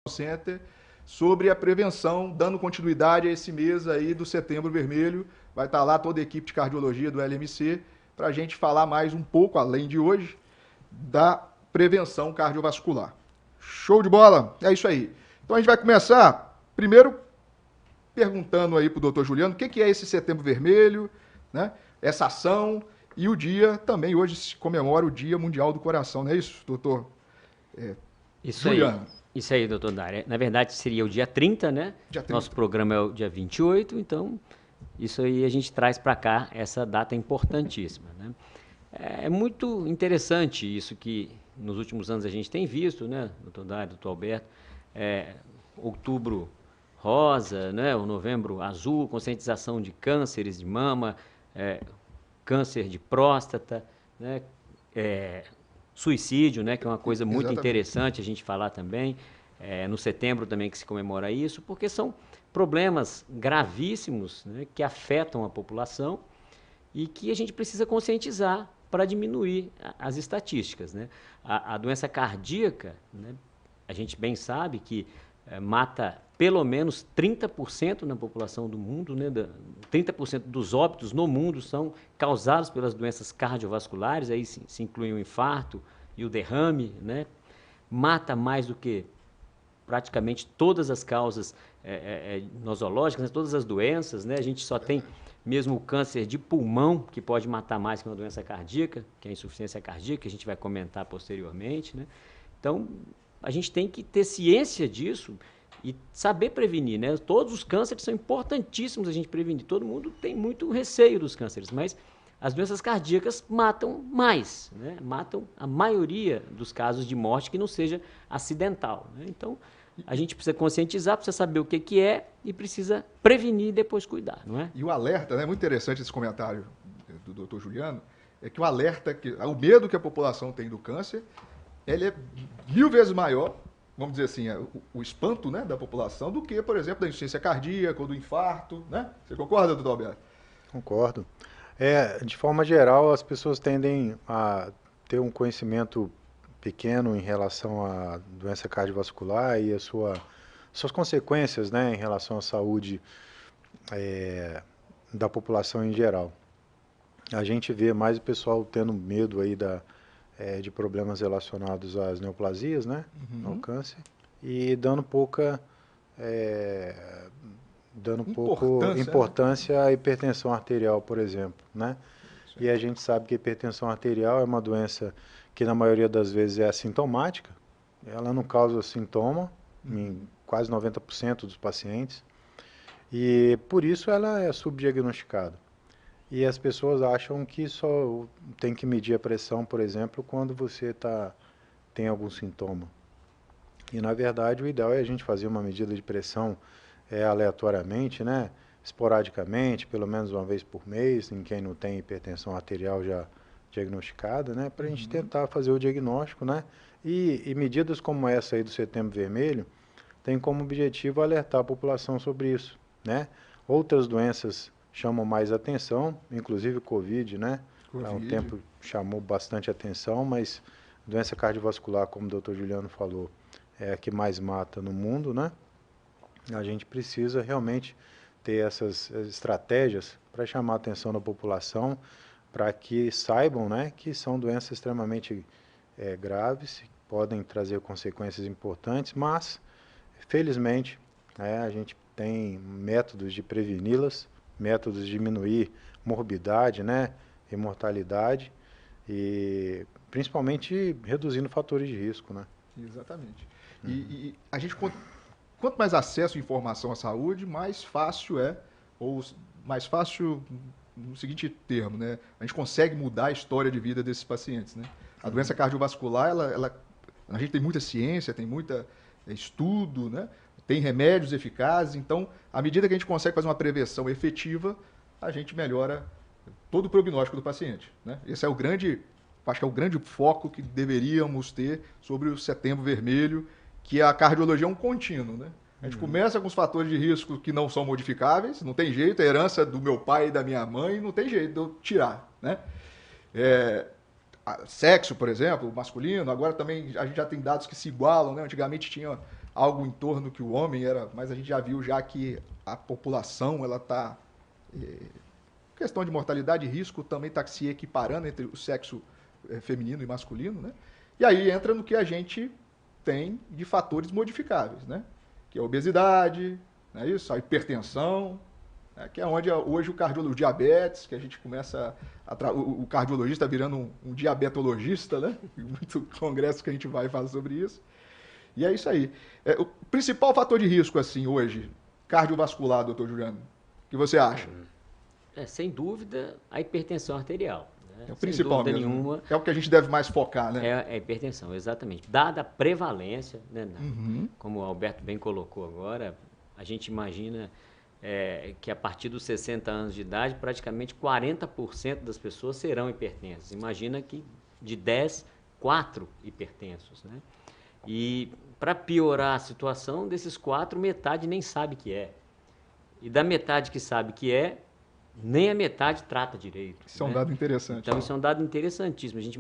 Center sobre a prevenção, dando continuidade a esse mês aí do Setembro Vermelho. Vai estar lá toda a equipe de cardiologia do LMC para a gente falar mais um pouco, além de hoje, da prevenção cardiovascular. Show de bola? É isso aí. Então a gente vai começar, primeiro, perguntando aí para o doutor Juliano o que é esse Setembro Vermelho, né? Essa ação e o dia também, hoje se comemora o Dia Mundial do Coração, não é isso, doutor Isso aí. Juliano? Isso aí, doutor Dário. Na verdade, seria o dia 30, né? Dia 30. Nosso programa é o dia 28, então isso aí a gente traz para cá essa data importantíssima, né? É muito interessante isso que nos últimos anos a gente tem visto, né, doutor Dário, doutor Alberto, outubro rosa, né, o novembro azul, conscientização de cânceres de mama, câncer de próstata, né, suicídio, né, que é uma coisa muito Exatamente. interessante a gente falar também, no setembro também que se comemora isso, porque são problemas gravíssimos, né, que afetam a população e que a gente precisa conscientizar para diminuir as estatísticas, né? A doença cardíaca, né, a gente bem sabe que mata pelo menos 30% na população do mundo, né? 30% dos óbitos no mundo são causados pelas doenças cardiovasculares, aí se inclui o infarto e o derrame, né? Mata mais do que praticamente todas as causas nosológicas, né? Todas as doenças, né? A gente só tem mesmo o câncer de pulmão, que pode matar mais que uma doença cardíaca, que é a insuficiência cardíaca, que a gente vai comentar posteriormente, né? Então, a gente tem que ter ciência disso e saber prevenir, né? Todos os cânceres são importantíssimos a gente prevenir. Todo mundo tem muito receio dos cânceres, mas as doenças cardíacas matam mais, né? Matam a maioria dos casos de morte que não seja acidental, né? Então, a gente precisa conscientizar, precisa saber o que é e precisa prevenir e depois cuidar, não é? E o alerta, né? Muito interessante esse comentário do doutor Juliano, é que o alerta, o medo que a população tem do câncer, ele é 1000 vezes maior, vamos dizer assim, o espanto, né, da população, do que, por exemplo, da insuficiência cardíaca ou do infarto, né? Você concorda, doutor Alberto? Concordo. De forma geral, as pessoas tendem a ter um conhecimento pequeno em relação à doença cardiovascular e suas consequências, né, em relação à saúde da população em geral. A gente vê mais o pessoal tendo medo aí de problemas relacionados às neoplasias, né, ao câncer, e dando pouca importância à hipertensão arterial, por exemplo, né? E a gente sabe que a hipertensão arterial é uma doença que na maioria das vezes é assintomática, ela não causa sintoma em quase 90% dos pacientes, e por isso ela é subdiagnosticada. E as pessoas acham que só tem que medir a pressão, por exemplo, quando você tem algum sintoma. E na verdade o ideal é a gente fazer uma medida de pressão aleatoriamente, né? Esporadicamente, pelo menos uma vez por mês, em quem não tem hipertensão arterial já diagnosticada, né? Para a gente tentar fazer o diagnóstico, né? E medidas como essa aí do Setembro Vermelho tem como objetivo alertar a população sobre isso, né? Outras doenças chamam mais atenção, inclusive o Covid, né? Há um tempo chamou bastante atenção, mas doença cardiovascular, como o doutor Juliano falou, é a que mais mata no mundo, né? A gente precisa realmente ter essas estratégias para chamar a atenção da população, para que saibam, né, que são doenças extremamente graves, podem trazer consequências importantes, mas, felizmente, a gente tem métodos de preveni-las, métodos de diminuir morbidade, né, e mortalidade, e principalmente reduzindo fatores de risco, né? Exatamente. E a gente, quanto mais acesso à informação à saúde, mais fácil ou mais fácil no seguinte termo, né? A gente consegue mudar a história de vida desses pacientes, né? A doença cardiovascular, a gente tem muita ciência, tem muito estudo, né? Tem remédios eficazes, então, à medida que a gente consegue fazer uma prevenção efetiva, a gente melhora todo o prognóstico do paciente, né? Esse é acho que é o grande foco que deveríamos ter sobre o Setembro Vermelho, que a cardiologia é um contínuo, né? A gente começa com os fatores de risco que não são modificáveis, não tem jeito, a herança do meu pai e da minha mãe, não tem jeito de eu tirar, né? Sexo, por exemplo, masculino, agora também a gente já tem dados que se igualam, né? Antigamente tinha algo em torno que o homem era, mas a gente já viu já que a população, ela está... questão de mortalidade e risco também está se equiparando entre o sexo feminino e masculino, né? E aí entra no que a gente tem de fatores modificáveis, né? Que é a obesidade, não é isso? A hipertensão, né? Que é onde hoje o diabetes, que a gente começa o cardiologista virando um diabetologista, né? Muito congresso que a gente vai falar sobre isso. E é isso aí. O principal fator de risco, assim, hoje, cardiovascular, doutor Juliano, o que você acha? Sem dúvida, a hipertensão arterial. É o principal mesmo. Nenhuma, é o que a gente deve mais focar, né? É a hipertensão, exatamente. Dada a prevalência, né, como o Alberto bem colocou agora, a gente imagina que a partir dos 60 anos de idade, praticamente 40% das pessoas serão hipertensas. Imagina que de 10, 4 hipertensos, né? E para piorar a situação, desses 4, metade nem sabe que é. E da metade que sabe que é, nem a metade trata direito. Isso é um dado interessante. Então, isso é um dado interessantíssimo. A gente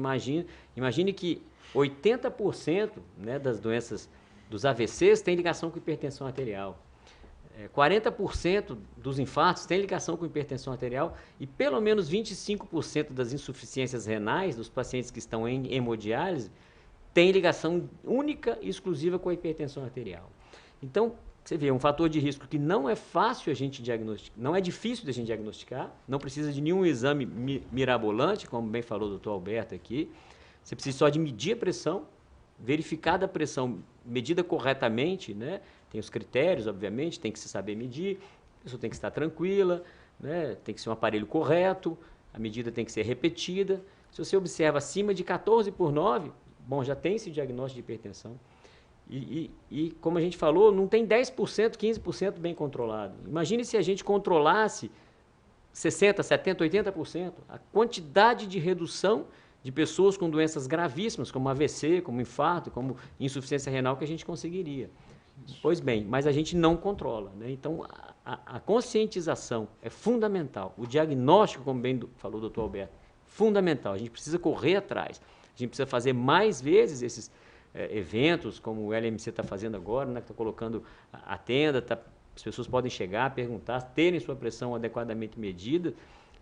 imagine que 80%, né, das doenças dos AVCs tem ligação com hipertensão arterial. 40% dos infartos tem ligação com hipertensão arterial e pelo menos 25% das insuficiências renais dos pacientes que estão em hemodiálise tem ligação única e exclusiva com a hipertensão arterial. Então, você vê, um fator de risco que não é fácil a gente diagnosticar, não é difícil de a gente diagnosticar, não precisa de nenhum exame mirabolante, como bem falou o doutor Alberto aqui. Você precisa só de medir a pressão, verificar a pressão medida corretamente, né? Tem os critérios, obviamente, tem que se saber medir, a pessoa tem que estar tranquila, né? Tem que ser um aparelho correto, a medida tem que ser repetida. Se você observa acima de 14/9, bom, já tem esse diagnóstico de hipertensão. E como a gente falou, não tem 10%, 15% bem controlado. Imagine se a gente controlasse 60%, 70%, 80%. A quantidade de redução de pessoas com doenças gravíssimas, como AVC, como infarto, como insuficiência renal, que a gente conseguiria. Pois bem, mas a gente não controla, né? Então, a conscientização é fundamental. O diagnóstico, como bem falou o doutor Alberto, fundamental. A gente precisa correr atrás. A gente precisa fazer mais vezes esses eventos, como o LMC está fazendo agora, né, que está colocando a tenda, as pessoas podem chegar, perguntar, terem sua pressão adequadamente medida,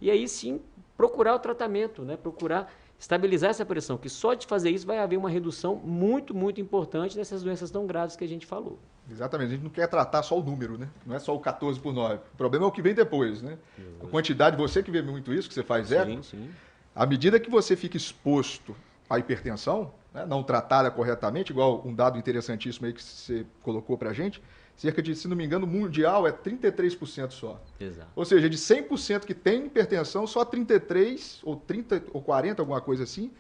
e aí sim procurar o tratamento, né, procurar estabilizar essa pressão, que só de fazer isso vai haver uma redução muito, muito importante dessas doenças tão graves que a gente falou. Exatamente, a gente não quer tratar só o número, né? Não é só o 14/9. O problema é o que vem depois, né? A quantidade, você que vê muito isso, que você faz eco, sim. À medida que você fica exposto à hipertensão, né, não tratada corretamente, igual um dado interessantíssimo aí que você colocou para a gente, cerca de, se não me engano, mundial é 33% só. Exato. Ou seja, de 100% que tem hipertensão, só 33 ou 30 ou 40, alguma coisa assim,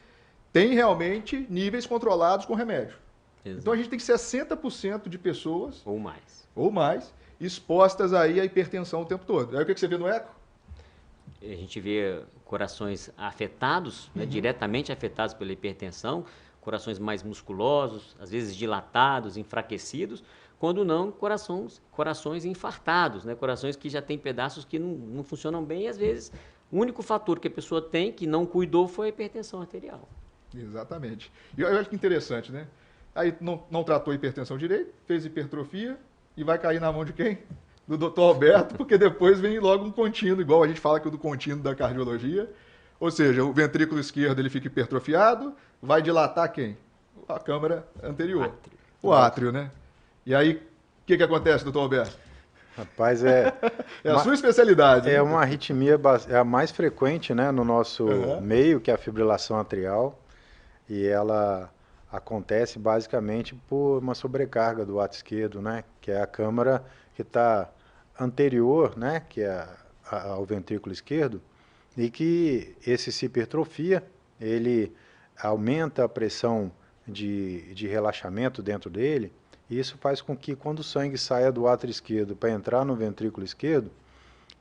tem realmente níveis controlados com remédio. Exato. Então a gente tem 60% de pessoas ou mais expostas aí à hipertensão o tempo todo. Aí o que você vê no eco? A gente vê corações afetados, né, diretamente afetados pela hipertensão, corações mais musculosos, às vezes dilatados, enfraquecidos, quando não, corações infartados, né, corações que já têm pedaços que não funcionam bem e às vezes o único fator que a pessoa tem que não cuidou foi a hipertensão arterial. Exatamente. E eu acho que interessante, né? Aí não tratou a hipertensão direito, fez hipertrofia e vai cair na mão de quem? Do doutor Alberto, porque depois vem logo um contínuo, igual a gente fala que é do contínuo da cardiologia. Ou seja, o ventrículo esquerdo ele fica hipertrofiado, vai dilatar quem? A câmara anterior. O átrio, né? E aí, o que acontece, doutor Alberto? Rapaz, é a sua especialidade. É uma arritmia, é a mais frequente, né, no nosso meio, que é a fibrilação atrial. E ela acontece basicamente por uma sobrecarga do átrio esquerdo, né, que é a câmara que está anterior, né, que é ao ventrículo esquerdo, e que esse se hipertrofia, ele aumenta a pressão de relaxamento dentro dele, e isso faz com que quando o sangue saia do átrio esquerdo para entrar no ventrículo esquerdo,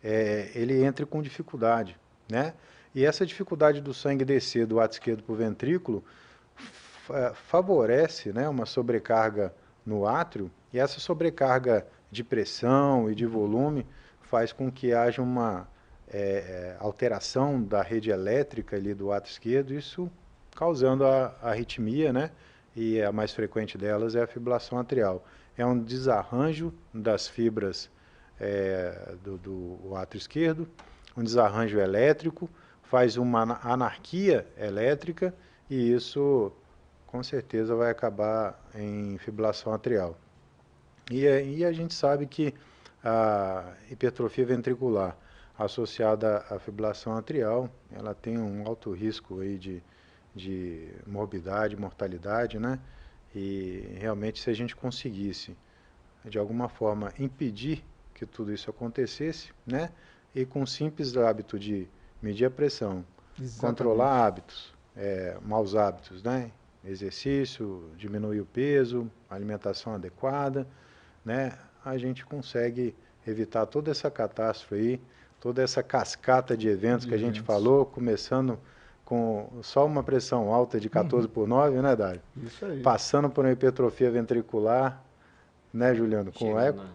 ele entre com dificuldade, né? E essa dificuldade do sangue descer do átrio esquerdo para o ventrículo favorece, né, uma sobrecarga no átrio, e essa sobrecarga de pressão e de volume faz com que haja uma alteração da rede elétrica ali do átrio esquerdo, isso causando a arritmia, né? E a mais frequente delas é a fibrilação atrial. é um desarranjo das fibras do átrio esquerdo, um desarranjo elétrico, faz uma anarquia elétrica e isso com certeza vai acabar em fibrilação atrial. E a gente sabe que a hipertrofia ventricular associada à fibrilação atrial, ela tem um alto risco aí de morbidade, mortalidade, né? E realmente se a gente conseguisse, de alguma forma, impedir que tudo isso acontecesse, né? E com o simples hábito de medir a pressão, controlar hábitos, maus hábitos, né? Exercício, diminuir o peso, alimentação adequada, né? A gente consegue evitar toda essa catástrofe aí, toda essa cascata de eventos que a gente falou, começando com só uma pressão alta de 14/9, né, Dário? Isso aí. Passando por uma hipertrofia ventricular, né, Juliano? Com eco.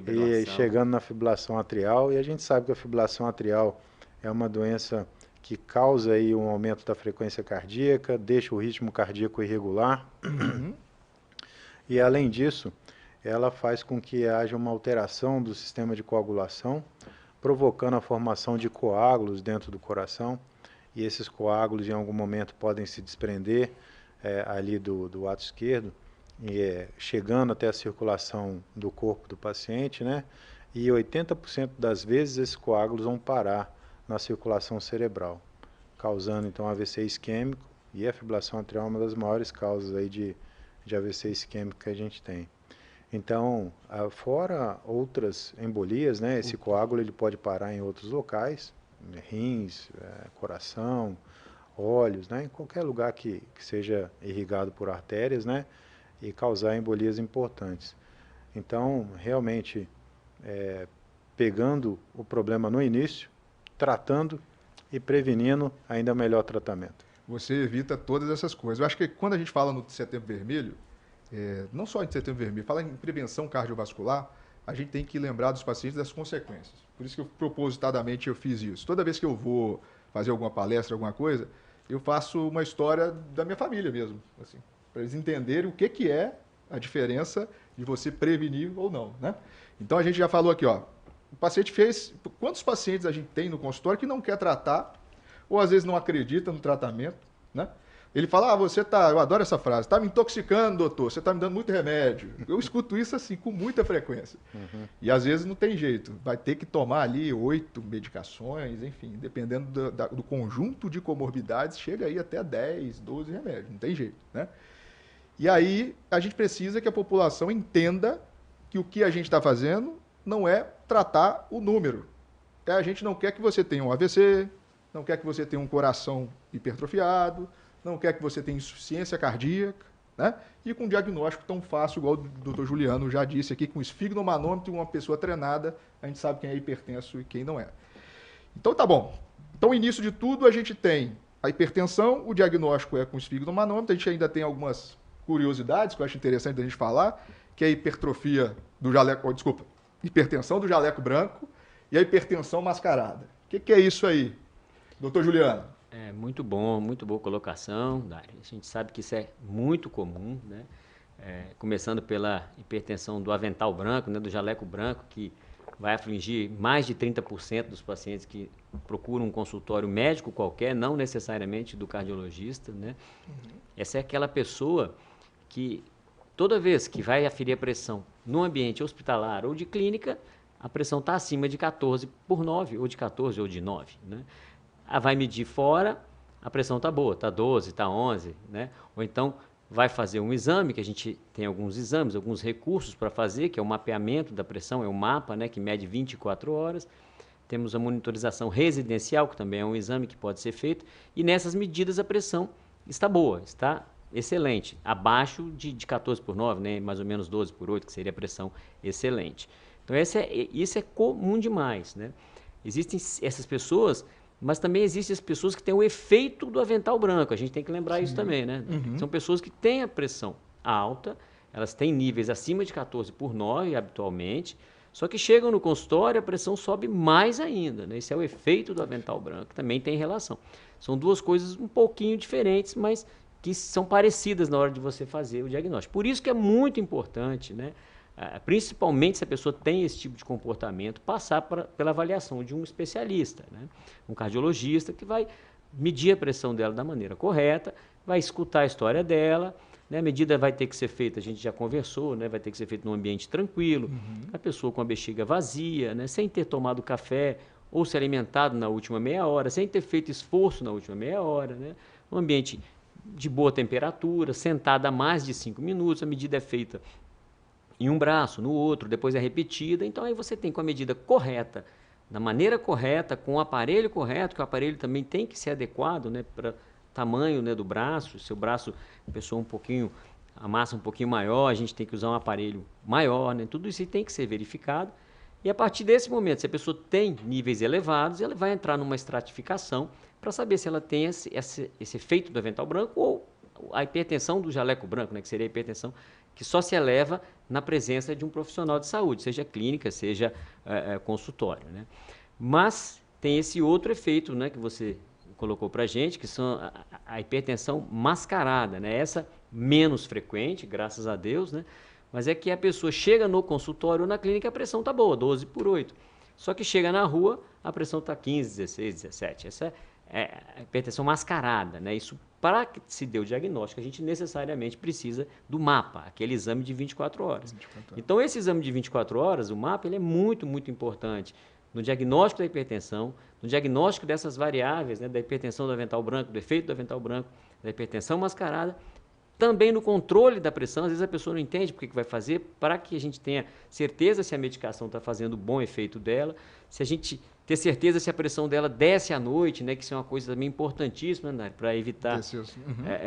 E chegando na fibrilação atrial. E a gente sabe que a fibrilação atrial é uma doença que causa aí um aumento da frequência cardíaca, deixa o ritmo cardíaco irregular. E além disso, ela faz com que haja uma alteração do sistema de coagulação, provocando a formação de coágulos dentro do coração. E esses coágulos em algum momento podem se desprender ali do átrio esquerdo, chegando até a circulação do corpo do paciente, né? E 80% das vezes esses coágulos vão parar na circulação cerebral, causando então AVC isquêmico, e a fibrilação atrial é uma das maiores causas aí de AVC isquêmico que a gente tem. Então, fora outras embolias, né? Esse coágulo ele pode parar em outros locais, rins, coração, olhos, né? Em qualquer lugar que seja irrigado por artérias, né? E causar embolias importantes. Então, realmente, pegando o problema no início, tratando e prevenindo, ainda melhor tratamento. Você evita todas essas coisas. Eu acho que quando a gente fala no Setembro Vermelho, não só em Setembro Vermelho, fala em prevenção cardiovascular, a gente tem que lembrar dos pacientes das consequências. Por isso que propositadamente eu fiz isso. Toda vez que eu vou fazer alguma palestra, alguma coisa, eu faço uma história da minha família mesmo, assim, para eles entenderem o que é a diferença de você prevenir ou não, né? Então a gente já falou aqui, ó, o paciente fez... Quantos pacientes a gente tem no consultório que não quer tratar, ou às vezes não acredita no tratamento, né? Ele fala, eu adoro essa frase, está me intoxicando, doutor, você está me dando muito remédio. Eu escuto isso assim, com muita frequência. E às vezes não tem jeito, vai ter que tomar ali 8 medicações, enfim, dependendo do conjunto de comorbidades, chega aí até 10, 12 remédios, não tem jeito, né? E aí a gente precisa que a população entenda que o que a gente está fazendo não é tratar o número. A gente não quer que você tenha um AVC, não quer que você tenha um coração hipertrofiado, não quer que você tenha insuficiência cardíaca, né? E com um diagnóstico tão fácil, igual o doutor Juliano já disse aqui, com esfigmomanômetro e uma pessoa treinada, a gente sabe quem é hipertenso e quem não é. Então tá bom. Então, início de tudo, a gente tem a hipertensão, o diagnóstico é com esfigmomanômetro, a gente ainda tem algumas curiosidades que eu acho interessante a gente falar, que é a hipertrofia do jaleco, hipertensão do jaleco branco e a hipertensão mascarada. O que é isso aí, doutor Juliano? Muito bom, muito boa colocação, Dário. A gente sabe que isso é muito comum, né? Começando pela hipertensão do avental branco, né, do jaleco branco, que vai afligir mais de 30% dos pacientes que procuram um consultório médico qualquer, não necessariamente do cardiologista, né? Essa é aquela pessoa que toda vez que vai aferir a pressão no ambiente hospitalar ou de clínica, a pressão está acima de 14/9, ou de 14 ou de 9, né? Vai medir fora, a pressão está boa, está 12, está 11, né? Ou então vai fazer um exame, que a gente tem alguns exames, alguns recursos para fazer, que é o mapeamento da pressão, é um mapa, né, que mede 24 horas. Temos a monitorização residencial, que também é um exame que pode ser feito, e nessas medidas a pressão está boa, está excelente, abaixo de 14/9, né, mais ou menos 12/8, que seria a pressão excelente. Então isso é comum demais, né? Existem essas pessoas, mas também existem as pessoas que têm o efeito do avental branco. A gente tem que lembrar isso também, né? São pessoas que têm a pressão alta, elas têm níveis acima de 14/9 habitualmente, só que chegam no consultório, a pressão sobe mais ainda, né? Esse é o efeito do avental branco, também tem relação. São duas coisas um pouquinho diferentes, mas que são parecidas na hora de você fazer o diagnóstico. Por isso que é muito importante, né, principalmente se a pessoa tem esse tipo de comportamento, passar pela avaliação de um especialista, né? Um cardiologista que vai medir a pressão dela da maneira correta, vai escutar a história dela, né? A medida vai ter que ser feita, a gente já conversou, né? Vai ter que ser feita num ambiente tranquilo, a pessoa com a bexiga vazia, né? Sem ter tomado café ou se alimentado na última meia hora, sem ter feito esforço na última meia hora, né? Um ambiente de boa temperatura, sentada há mais de 5 minutos, a medida é feita em um braço, no outro, depois é repetida, então aí você tem com a medida correta, da maneira correta, com o aparelho correto, que o aparelho também tem que ser adequado, né, para tamanho, né, do braço, seu braço, a pessoa a massa um pouquinho maior, a gente tem que usar um aparelho maior, né, tudo isso tem que ser verificado, e a partir desse momento, se a pessoa tem níveis elevados, ela vai entrar numa estratificação para saber se ela tem esse efeito do avental branco ou a hipertensão do jaleco branco, né, que seria a hipertensão que só se eleva na presença de um profissional de saúde, seja clínica, seja consultório, né? Mas tem esse outro efeito, né, que você colocou para a gente, que são a hipertensão mascarada, né? Essa menos frequente, graças a Deus, né? Mas é que a pessoa chega no consultório ou na clínica, a pressão está boa, 12/8. Só que chega na rua, a pressão está 15, 16, 17. Essa é a hipertensão mascarada, né? Isso, para se dê o diagnóstico, a gente necessariamente precisa do mapa, aquele exame de 24 horas. 24 horas. Então, esse exame de 24 horas, o mapa, ele é muito, muito importante no diagnóstico da hipertensão, no diagnóstico dessas variáveis, né, da hipertensão do avental branco, do efeito do avental branco, da hipertensão mascarada, também no controle da pressão. Às vezes a pessoa não entende porque que vai fazer, para que a gente tenha certeza se a medicação está fazendo o bom efeito dela, se a gente ter certeza se a pressão dela desce à noite, né, que isso é uma coisa também importantíssima, né, para evitar,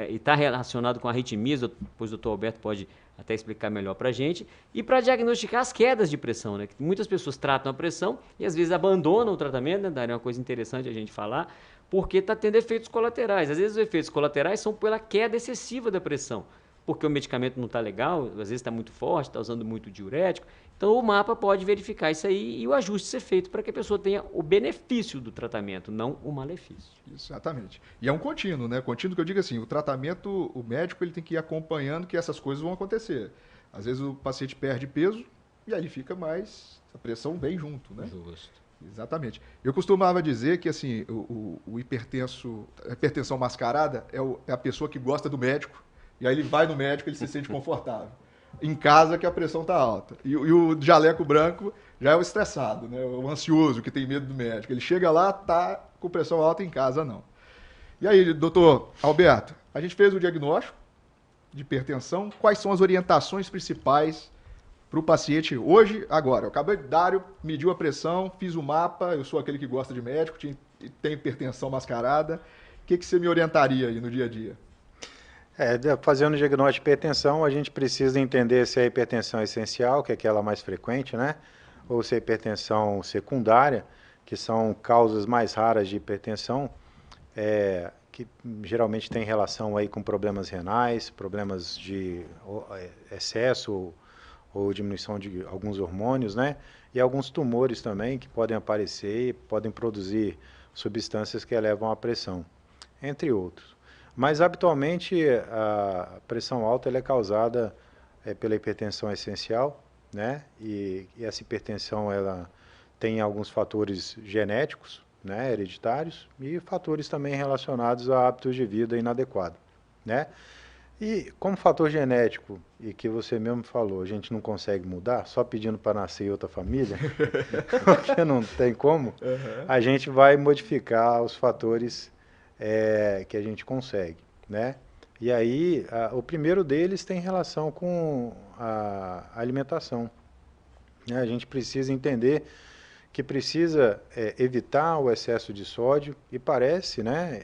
e está relacionado com arritmias, depois o doutor Alberto pode até explicar melhor para a gente, e para diagnosticar as quedas de pressão, né, que muitas pessoas tratam a pressão e às vezes abandonam o tratamento, né, Dário, é uma coisa interessante a gente falar, porque está tendo efeitos colaterais. Às vezes os efeitos colaterais são pela queda excessiva da pressão, porque o medicamento não está legal, às vezes está muito forte, está usando muito diurético. Então o mapa pode verificar isso aí e o ajuste ser feito para que a pessoa tenha o benefício do tratamento, não o malefício. Exatamente. E é um contínuo, né? Contínuo que eu digo assim, o tratamento, o médico ele tem que ir acompanhando que essas coisas vão acontecer. Às vezes o paciente perde peso e aí fica mais, a pressão vem junto, né? Justo. Exatamente. Eu costumava dizer que assim, a hipertensão mascarada é a pessoa que gosta do médico, e aí ele vai no médico, ele se sente confortável. Em casa que a pressão está alta. E o jaleco branco já é o estressado, né? O ansioso, que tem medo do médico. Ele chega lá, tá com pressão alta, em casa não. E aí, doutor Alberto, a gente fez o diagnóstico de hipertensão. Quais são as orientações principais para o paciente hoje, agora? Eu acabei de Dário, mediu a pressão, fiz o mapa, eu sou aquele que gosta de médico, tem hipertensão mascarada. O que você me orientaria aí no dia a dia? Fazendo o diagnóstico de hipertensão, a gente precisa entender se a hipertensão é essencial, que é aquela mais frequente, né? Ou se é hipertensão secundária, que são causas mais raras de hipertensão, que geralmente tem relação aí com problemas renais, problemas de excesso ou diminuição de alguns hormônios, né? E alguns tumores também que podem aparecer e podem produzir substâncias que elevam a pressão, entre outros. Mas, habitualmente, a pressão alta ela é causada pela hipertensão essencial, né? E essa hipertensão ela tem alguns fatores genéticos, né, hereditários, e fatores também relacionados a hábitos de vida inadequados, né? E como fator genético, e que você mesmo falou, a gente não consegue mudar, só pedindo para nascer em outra família, porque não tem como, a gente vai modificar os fatores que a gente consegue, né? E aí, o primeiro deles tem relação com a alimentação, né? A gente precisa entender que precisa evitar o excesso de sódio, e parece, né,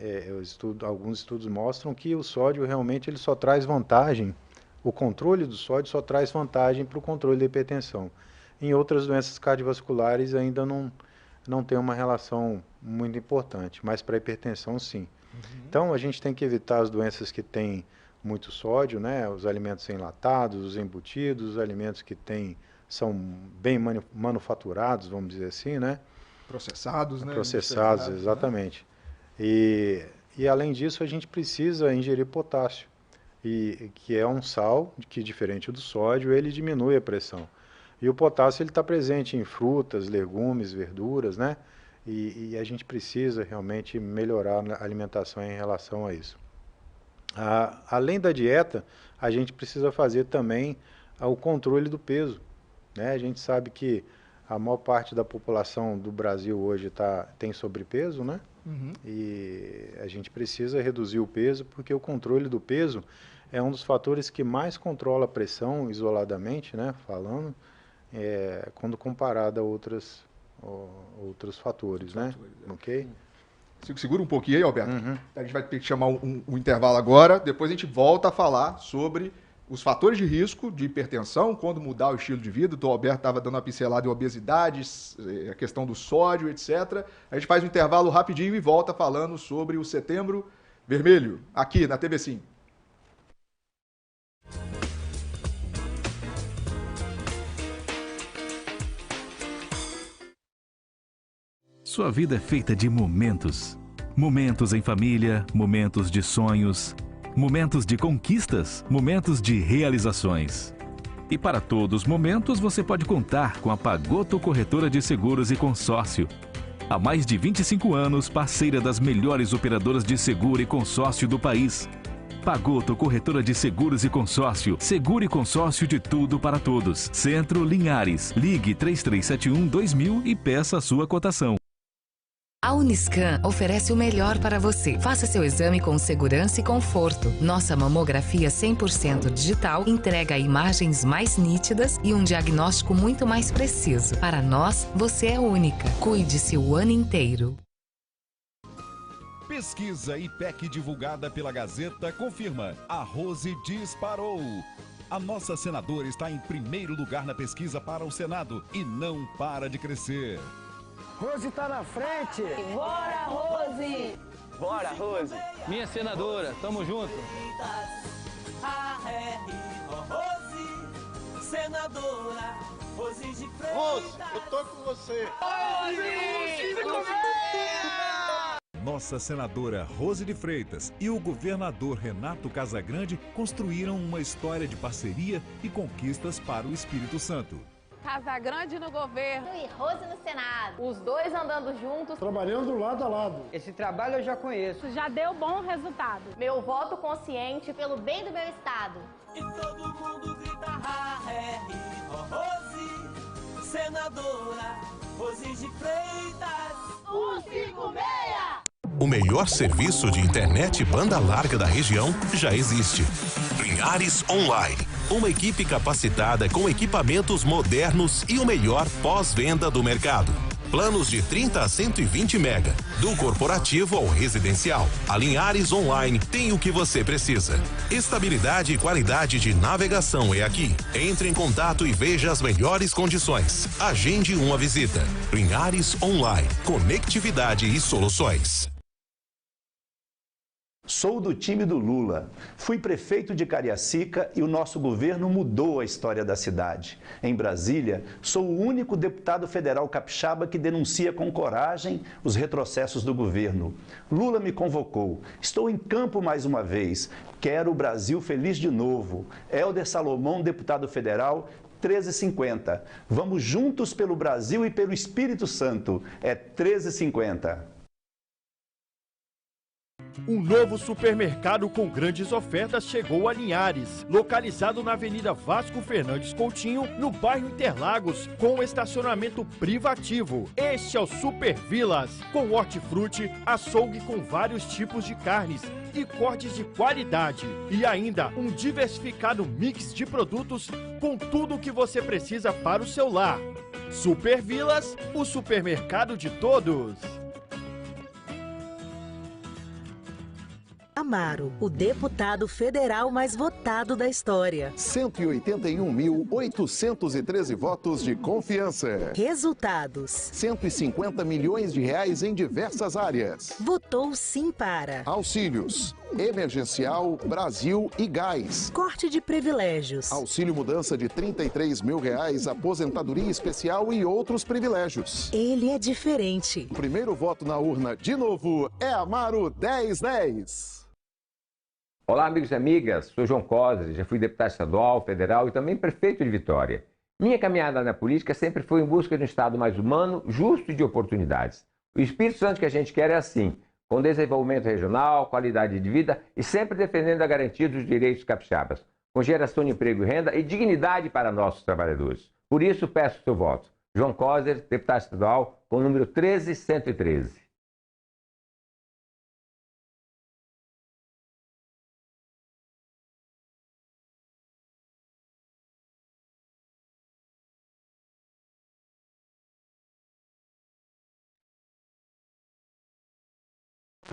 alguns estudos mostram que o sódio realmente ele só traz vantagem, o controle do sódio só traz vantagem para o controle da hipertensão. Em outras doenças cardiovasculares ainda não tem uma relação muito importante, mas para a hipertensão sim. Então a gente tem que evitar as doenças que têm muito sódio, né, os alimentos enlatados, os embutidos, os alimentos que são bem manufaturados, vamos dizer assim, né? Processados, né? Processados, exatamente. Né? E além disso, a gente precisa ingerir potássio, que é um sal que, diferente do sódio, ele diminui a pressão. E o potássio ele está presente em frutas, legumes, verduras, né? E a gente precisa realmente melhorar a alimentação em relação a isso. Além da dieta, a gente precisa fazer também o controle do peso, né? A gente sabe que a maior parte da população do Brasil hoje tem sobrepeso, né? Uhum. E a gente precisa reduzir o peso, porque o controle do peso é um dos fatores que mais controla a pressão, isoladamente, né? Falando, quando comparado a outros fatores, né? Ok? Segura um pouquinho aí, Alberto. Uhum. A gente vai ter que chamar um intervalo agora. Depois a gente volta a falar sobre os fatores de risco de hipertensão, quando mudar o estilo de vida. O Alberto estava dando uma pincelada em obesidade, a questão do sódio, etc. A gente faz um intervalo rapidinho e volta falando sobre o Setembro Vermelho, aqui na TV Sim. Sua vida é feita de momentos. Momentos em família, momentos de sonhos, momentos de conquistas, momentos de realizações. E para todos os momentos você pode contar com a Pagoto Corretora de Seguros e Consórcio. Há mais de 25 anos, parceira das melhores operadoras de seguro e consórcio do país. Pagoto Corretora de Seguros e Consórcio. Seguro e consórcio de tudo para todos. Centro Linhares. Ligue 3371-2000 e peça a sua cotação. A Uniscan oferece o melhor para você. Faça seu exame com segurança e conforto. Nossa mamografia 100% digital entrega imagens mais nítidas e um diagnóstico muito mais preciso. Para nós, você é única. Cuide-se o ano inteiro. Pesquisa IPEC divulgada pela Gazeta confirma: a Rose disparou. A nossa senadora está em primeiro lugar na pesquisa para o Senado e não para de crescer. Rose tá na frente! Bora, Rose! Bora, Rose! Minha senadora, tamo junto! Rose, senadora, Rose de Freitas. Rose, eu tô com você! Nossa senadora Rose de Freitas e o governador Renato Casagrande construíram uma história de parceria e conquistas para o Espírito Santo. Casagrande no governo e Rose no Senado. Os dois andando juntos. Trabalhando lado a lado. Esse trabalho eu já conheço. Já deu bom resultado. Meu voto consciente pelo bem do meu estado. E todo mundo grita Rose, senadora Rose de Freitas. 156! O melhor serviço de internet banda larga da região já existe. Linhares Online. Uma equipe capacitada com equipamentos modernos e o melhor pós-venda do mercado. Planos de 30 a 120 mega, do corporativo ao residencial. A Linhares Online tem o que você precisa. Estabilidade e qualidade de navegação é aqui. Entre em contato e veja as melhores condições. Agende uma visita. Linhares Online. Conectividade e soluções. Sou do time do Lula. Fui prefeito de Cariacica e o nosso governo mudou a história da cidade. Em Brasília, sou o único deputado federal capixaba que denuncia com coragem os retrocessos do governo. Lula me convocou. Estou em campo mais uma vez. Quero o Brasil feliz de novo. Helder Salomão, deputado federal, 1350. Vamos juntos pelo Brasil e pelo Espírito Santo. É 1350. Um novo supermercado com grandes ofertas chegou a Linhares, localizado na Avenida Vasco Fernandes Coutinho, no bairro Interlagos, com estacionamento privativo. Este é o Super Vilas, com hortifruti, açougue com vários tipos de carnes e cortes de qualidade. E ainda um diversificado mix de produtos com tudo o que você precisa para o seu lar. Super Vilas, o supermercado de todos. Amaro, o deputado federal mais votado da história. 181.813 votos de confiança. Resultados: 150 milhões de reais em diversas áreas. Votou sim para auxílios, emergencial, Brasil e gás. Corte de privilégios. Auxílio mudança de R$33 mil, aposentadoria especial e outros privilégios. Ele é diferente. O primeiro voto na urna, de novo, é Amaro 1010. Olá, amigos e amigas. Sou João Cosre, já fui deputado estadual, federal e também prefeito de Vitória. Minha caminhada na política sempre foi em busca de um Estado mais humano, justo e de oportunidades. O Espírito Santo que a gente quer é assim, com desenvolvimento regional, qualidade de vida e sempre defendendo a garantia dos direitos capixabas, com geração de emprego e renda e dignidade para nossos trabalhadores. Por isso, peço o seu voto. João Coser, deputado estadual, com o número 13113.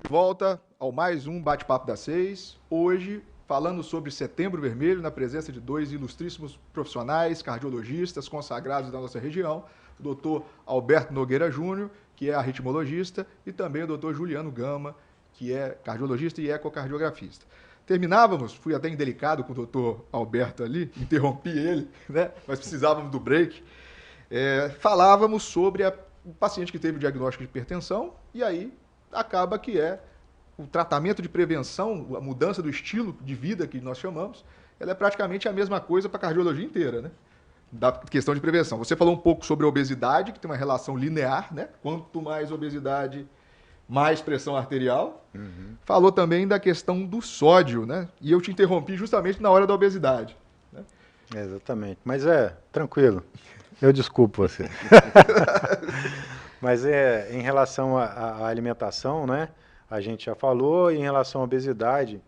De volta ao mais um Bate-Papo das 6. Hoje, falando sobre Setembro Vermelho, na presença de dois ilustríssimos profissionais, cardiologistas consagrados da nossa região, o doutor Alberto Nogueira Júnior, que é arritmologista, e também o doutor Juliano Gama, que é cardiologista e ecocardiografista. Terminávamos, fui até indelicado com o doutor Alberto ali, interrompi ele, né? Mas precisávamos do break. Falávamos sobre o paciente que teve o diagnóstico de hipertensão, e aí acaba que o tratamento de prevenção, a mudança do estilo de vida que nós chamamos, ela é praticamente a mesma coisa para a cardiologia inteira, né? Da questão de prevenção. Você falou um pouco sobre a obesidade, que tem uma relação linear, né? Quanto mais obesidade, mais pressão arterial. Uhum. Falou também da questão do sódio, né? E eu te interrompi justamente na hora da obesidade. Né? Exatamente. Mas tranquilo. Eu desculpo você. Mas em relação à alimentação, né? A gente já falou, e em relação à obesidade,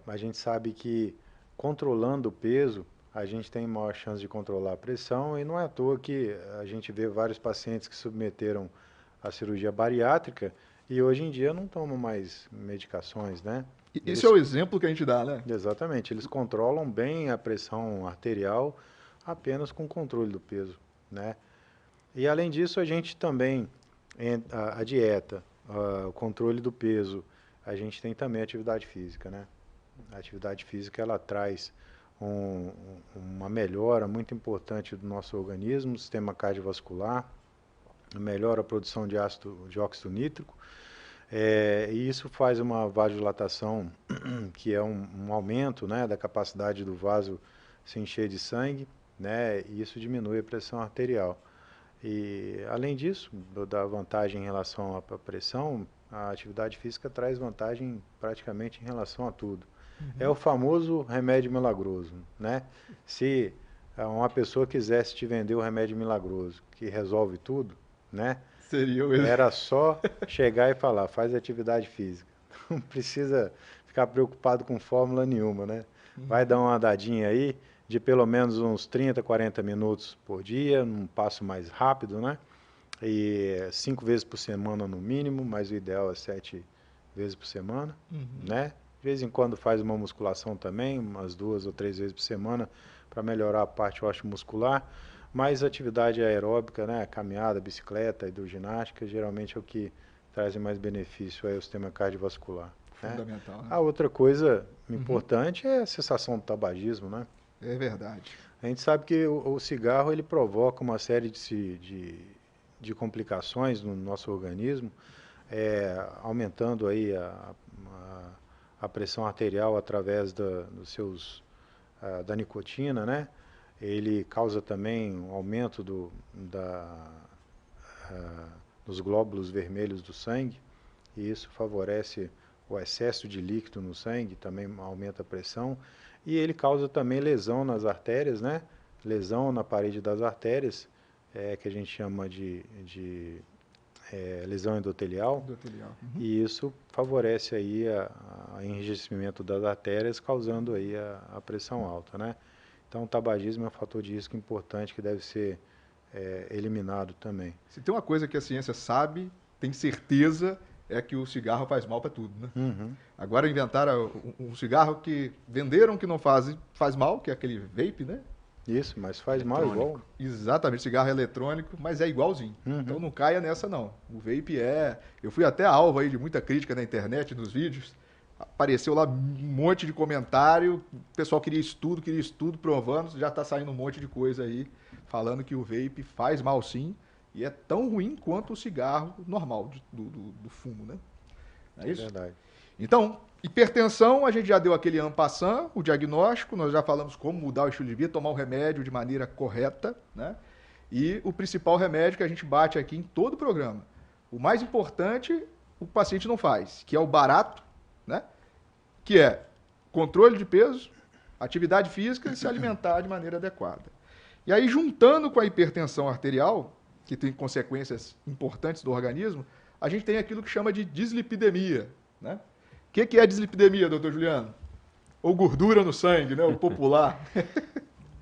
a gente sabe que controlando o peso, a gente tem maior chance de controlar a pressão, e não é à toa que a gente vê vários pacientes que submeteram à cirurgia bariátrica e hoje em dia não tomam mais medicações, né? Esse é o exemplo que a gente dá, né? Exatamente, eles controlam bem a pressão arterial apenas com controle do peso, né? E além disso, a gente também, a dieta, o controle do peso, a gente tem também a atividade física, né? A atividade física, ela traz uma melhora muito importante do nosso organismo, sistema cardiovascular, melhora a produção de óxido nítrico, e isso faz uma vasodilatação, que é um aumento, né, da capacidade do vaso se encher de sangue, né, e isso diminui a pressão arterial. E, além disso, da vantagem em relação à pressão, a atividade física traz vantagem praticamente em relação a tudo. Uhum. É o famoso remédio milagroso, né? Se uma pessoa quisesse te vender o remédio milagroso, que resolve tudo, né? Seria mesmo. Era só chegar e falar, faz atividade física. Não precisa ficar preocupado com fórmula nenhuma, né? Uhum. Vai dar uma andadinha aí, de pelo menos uns 30, 40 minutos por dia, num passo mais rápido, né? E 5 vezes por semana no mínimo, mas o ideal é 7 vezes por semana, né? De vez em quando faz uma musculação também, umas 2 ou 3 vezes por semana, para melhorar a parte osteomuscular. Mas atividade aeróbica, né? Caminhada, bicicleta, hidroginástica, geralmente é o que traz mais benefício ao sistema cardiovascular. Fundamental, né? A outra coisa importante é a cessação do tabagismo, né? É verdade. A gente sabe que o cigarro, ele provoca uma série de complicações no nosso organismo, aumentando aí a pressão arterial através da nicotina, né? Ele causa também um aumento dos glóbulos vermelhos do sangue, e isso favorece o excesso de líquido no sangue, também aumenta a pressão. E ele causa também lesão nas artérias, né? Lesão na parede das artérias, que a gente chama de lesão endotelial. E isso favorece aí o enrijecimento das artérias, causando aí a pressão alta, né? Então, o tabagismo é um fator de risco importante que deve ser eliminado também. Se tem uma coisa que a ciência sabe, tem certeza, é que o cigarro faz mal para tudo, né? Uhum. Agora inventaram um cigarro que venderam que não faz mal, que é aquele vape, né? Isso, mas faz mal igual. Exatamente, cigarro eletrônico, mas é igualzinho. Uhum. Então não caia nessa não. O vape Eu fui até alvo aí de muita crítica na internet, nos vídeos. Apareceu lá um monte de comentário, o pessoal queria estudo provando, já está saindo um monte de coisa aí, falando que o vape faz mal sim, e é tão ruim quanto o cigarro normal do fumo, né? É isso? Verdade. Então, hipertensão, a gente já deu aquele en passant, o diagnóstico, nós já falamos como mudar o estilo de vida, tomar o remédio de maneira correta, né? E o principal remédio que a gente bate aqui em todo o programa. O mais importante, o paciente não faz, que é o barato, né? Que é controle de peso, atividade física e se alimentar de maneira adequada. E aí, juntando com a hipertensão arterial, que tem consequências importantes do organismo, a gente tem aquilo que chama de dislipidemia, né? O que é dislipidemia, doutor Juliano? Ou gordura no sangue, né? O popular.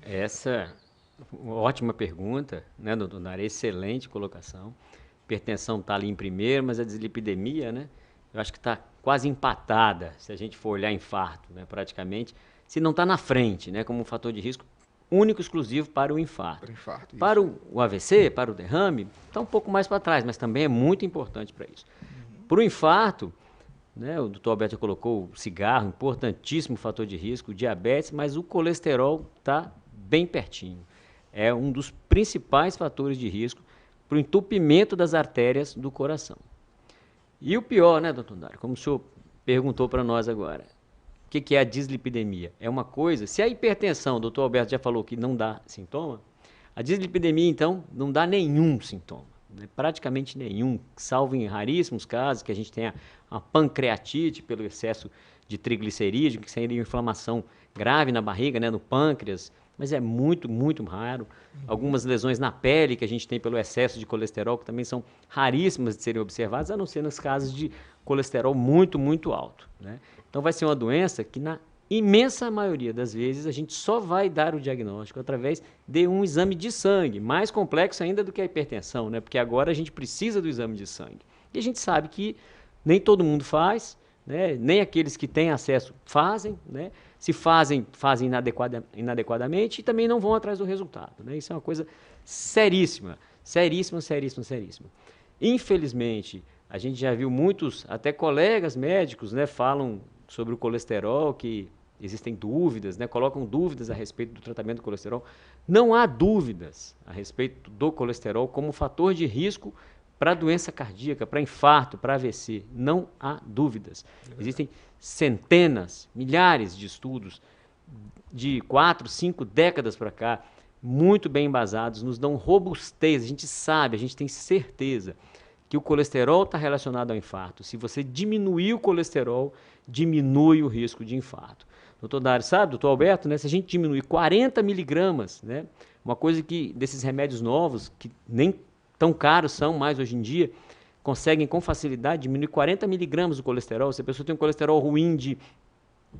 Essa uma ótima pergunta, né, doutor Dário? Excelente colocação. Hipertensão está ali em primeiro, mas a dislipidemia, né? Eu acho que está quase empatada, se a gente for olhar infarto, né, praticamente, se não está na frente, né, como um fator de risco único, exclusivo para o infarto. Para o AVC, para o derrame, está um pouco mais para trás, mas também é muito importante para isso. Para o infarto, né, o doutor Alberto colocou o cigarro, importantíssimo fator de risco, o diabetes, mas o colesterol está bem pertinho. É um dos principais fatores de risco para o entupimento das artérias do coração. E o pior, né, doutor Dário, como o senhor perguntou para nós agora, o que é a dislipidemia? É uma coisa, se a hipertensão, o doutor Alberto já falou que não dá sintoma, a dislipidemia, então, não dá nenhum sintoma, né? Praticamente nenhum, salvo em raríssimos casos, que a gente tenha uma pancreatite pelo excesso de triglicerídeo, que seria inflamação grave na barriga, né, no pâncreas, mas é muito, muito raro. Algumas lesões na pele que a gente tem pelo excesso de colesterol, que também são raríssimas de serem observadas, a não ser nos casos de colesterol muito, muito alto, né? Então vai ser uma doença que na imensa maioria das vezes a gente só vai dar o diagnóstico através de um exame de sangue, mais complexo ainda do que a hipertensão, né? Porque agora a gente precisa do exame de sangue. E a gente sabe que nem todo mundo faz, né? Nem aqueles que têm acesso fazem, né? Se fazem inadequadamente e também não vão atrás do resultado, né? Isso é uma coisa seríssima, seríssima, seríssima, seríssima. Infelizmente, a gente já viu muitos, até colegas médicos, né, falam sobre o colesterol, que existem dúvidas, né, colocam dúvidas a respeito do tratamento do colesterol. Não há dúvidas a respeito do colesterol como fator de risco para doença cardíaca, para infarto, para AVC. Não há dúvidas. Existem centenas, milhares de estudos de 4, 5 décadas para cá, muito bem embasados, nos dão robustez. A gente sabe, a gente tem certeza que o colesterol está relacionado ao infarto. Se você diminuir o colesterol, diminui o risco de infarto. Doutor Dário, sabe, doutor Alberto, né, se a gente diminuir 40 miligramas, né, uma coisa que desses remédios novos, que nem tão caros são mais hoje em dia, conseguem com facilidade diminuir 40 miligramas do colesterol. Se a pessoa tem um colesterol ruim de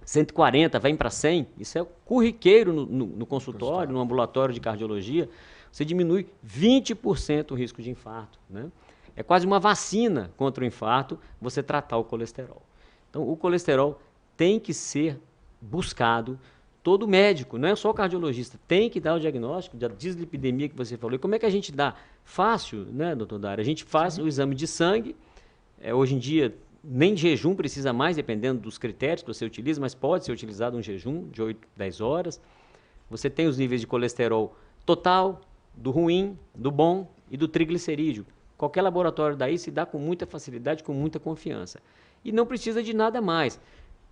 140, vai para 100, isso é corriqueiro no consultório, no ambulatório de cardiologia, você diminui 20% o risco de infarto, né? É quase uma vacina contra o infarto você tratar o colesterol. Então, o colesterol tem que ser buscado, todo médico, não é só o cardiologista, tem que dar o diagnóstico da dislipidemia que você falou. E como é que a gente dá? Fácil, né, doutor Dário? A gente faz o exame de sangue, hoje em dia nem jejum precisa mais, dependendo dos critérios que você utiliza, mas pode ser utilizado um jejum de 8, 10 horas. Você tem os níveis de colesterol total, do ruim, do bom e do triglicerídeo. Qualquer laboratório daí se dá com muita facilidade, com muita confiança. E não precisa de nada mais.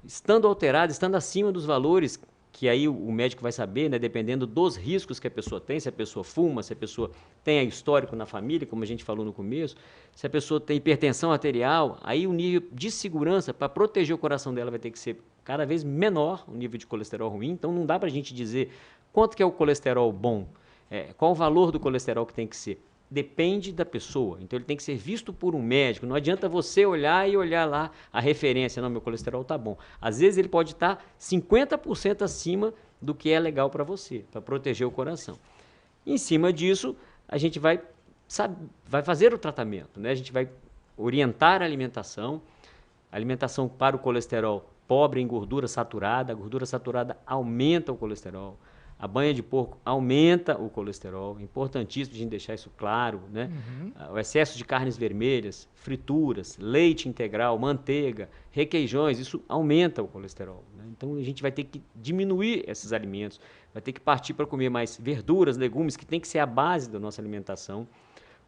Estando alterado, estando acima dos valores, que aí o médico vai saber, né, dependendo dos riscos que a pessoa tem, se a pessoa fuma, se a pessoa tem histórico na família, como a gente falou no começo, se a pessoa tem hipertensão arterial, aí o nível de segurança para proteger o coração dela vai ter que ser cada vez menor, o nível de colesterol ruim. Então não dá para a gente dizer quanto que é o colesterol bom, qual o valor do colesterol que tem que ser. Depende da pessoa, então ele tem que ser visto por um médico. Não adianta você olhar lá a referência, não, meu colesterol está bom. Às vezes ele pode estar 50% acima do que é legal para você, para proteger o coração. Em cima disso, a gente vai fazer o tratamento, né? A gente vai orientar a alimentação para o colesterol pobre em gordura saturada. A gordura saturada aumenta o colesterol. A banha de porco aumenta o colesterol, é importantíssimo a gente deixar isso claro, né? O excesso de carnes vermelhas, frituras, leite integral, manteiga, requeijões, isso aumenta o colesterol, né? Então a gente vai ter que diminuir esses alimentos, vai ter que partir para comer mais verduras, legumes, que tem que ser a base da nossa alimentação.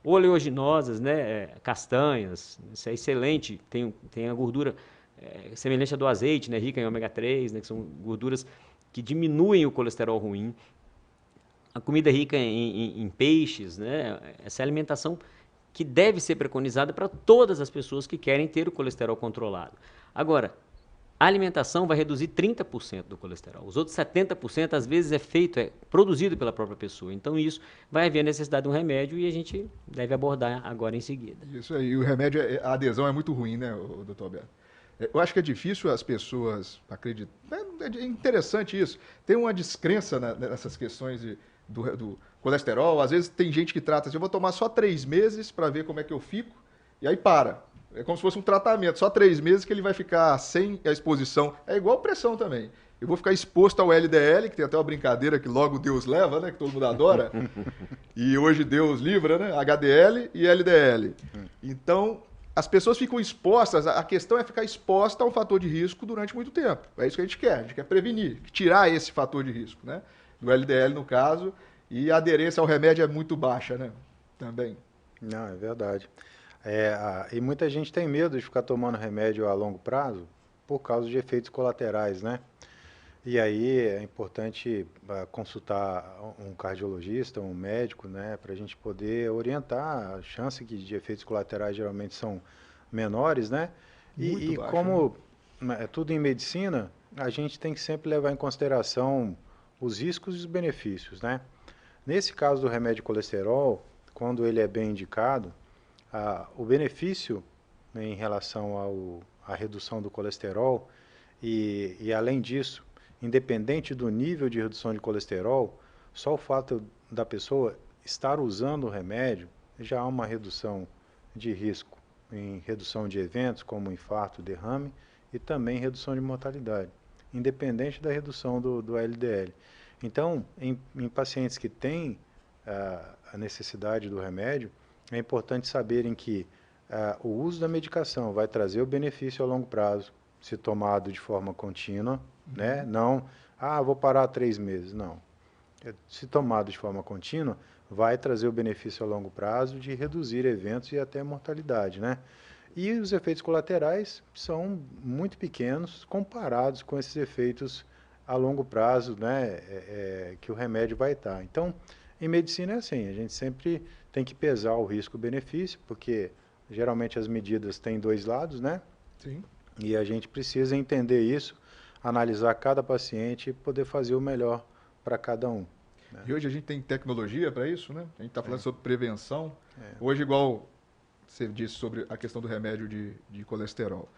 Oleaginosas, né? Castanhas, isso é excelente, tem a gordura semelhante à do azeite, né, rica em ômega 3, né, que são gorduras que diminuem o colesterol ruim. A comida rica em peixes, né, essa alimentação que deve ser preconizada para todas as pessoas que querem ter o colesterol controlado. Agora, a alimentação vai reduzir 30% do colesterol. Os outros 70% às vezes é produzido pela própria pessoa. Então isso vai haver a necessidade de um remédio e a gente deve abordar agora em seguida. Isso aí, o remédio, a adesão é muito ruim, né, doutor Alberto? Eu acho que é difícil as pessoas acreditarem. É interessante isso. Tem uma descrença nessas questões do colesterol. Às vezes tem gente que trata assim, eu vou tomar só 3 meses para ver como é que eu fico, e aí para. É como se fosse um tratamento, só 3 meses que ele vai ficar sem a exposição. É igual pressão também. Eu vou ficar exposto ao LDL, que tem até uma brincadeira que logo Deus leva, né? Que todo mundo adora. E hoje Deus livra, né? HDL e LDL. Então, as pessoas ficam expostas, a questão é ficar exposta a um fator de risco durante muito tempo. É isso que a gente quer prevenir, tirar esse fator de risco, né? Do LDL, no caso, e a aderência ao remédio é muito baixa, né? Também. Não, é verdade. E muita gente tem medo de ficar tomando remédio a longo prazo por causa de efeitos colaterais, né? E aí é importante consultar um cardiologista, um médico, né? Para a gente poder orientar. A chance de efeitos colaterais geralmente são menores, né? E baixo, como é tudo em medicina, a gente tem que sempre levar em consideração os riscos e os benefícios, né? Nesse caso do remédio colesterol, quando ele é bem indicado, o benefício em relação à redução do colesterol e além disso, independente do nível de redução de colesterol, só o fato da pessoa estar usando o remédio já há uma redução de risco em redução de eventos como infarto, derrame e também redução de mortalidade, independente da redução do LDL. Então, em pacientes que têm a necessidade do remédio, é importante saberem que o uso da medicação vai trazer o benefício a longo prazo, se tomado de forma contínua, né? Não, vou parar 3 meses, não. Se tomado de forma contínua, vai trazer o benefício a longo prazo de reduzir eventos e até mortalidade, né? E os efeitos colaterais são muito pequenos comparados com esses efeitos a longo prazo, né? Que o remédio vai estar. Então, em medicina é assim, a gente sempre tem que pesar o risco-benefício, porque geralmente as medidas têm 2 lados, né? Sim. E a gente precisa entender isso, analisar cada paciente e poder fazer o melhor para cada um. Né? E hoje a gente tem tecnologia para isso, né? A gente está falando sobre prevenção. Hoje, igual você disse sobre a questão do remédio de colesterol.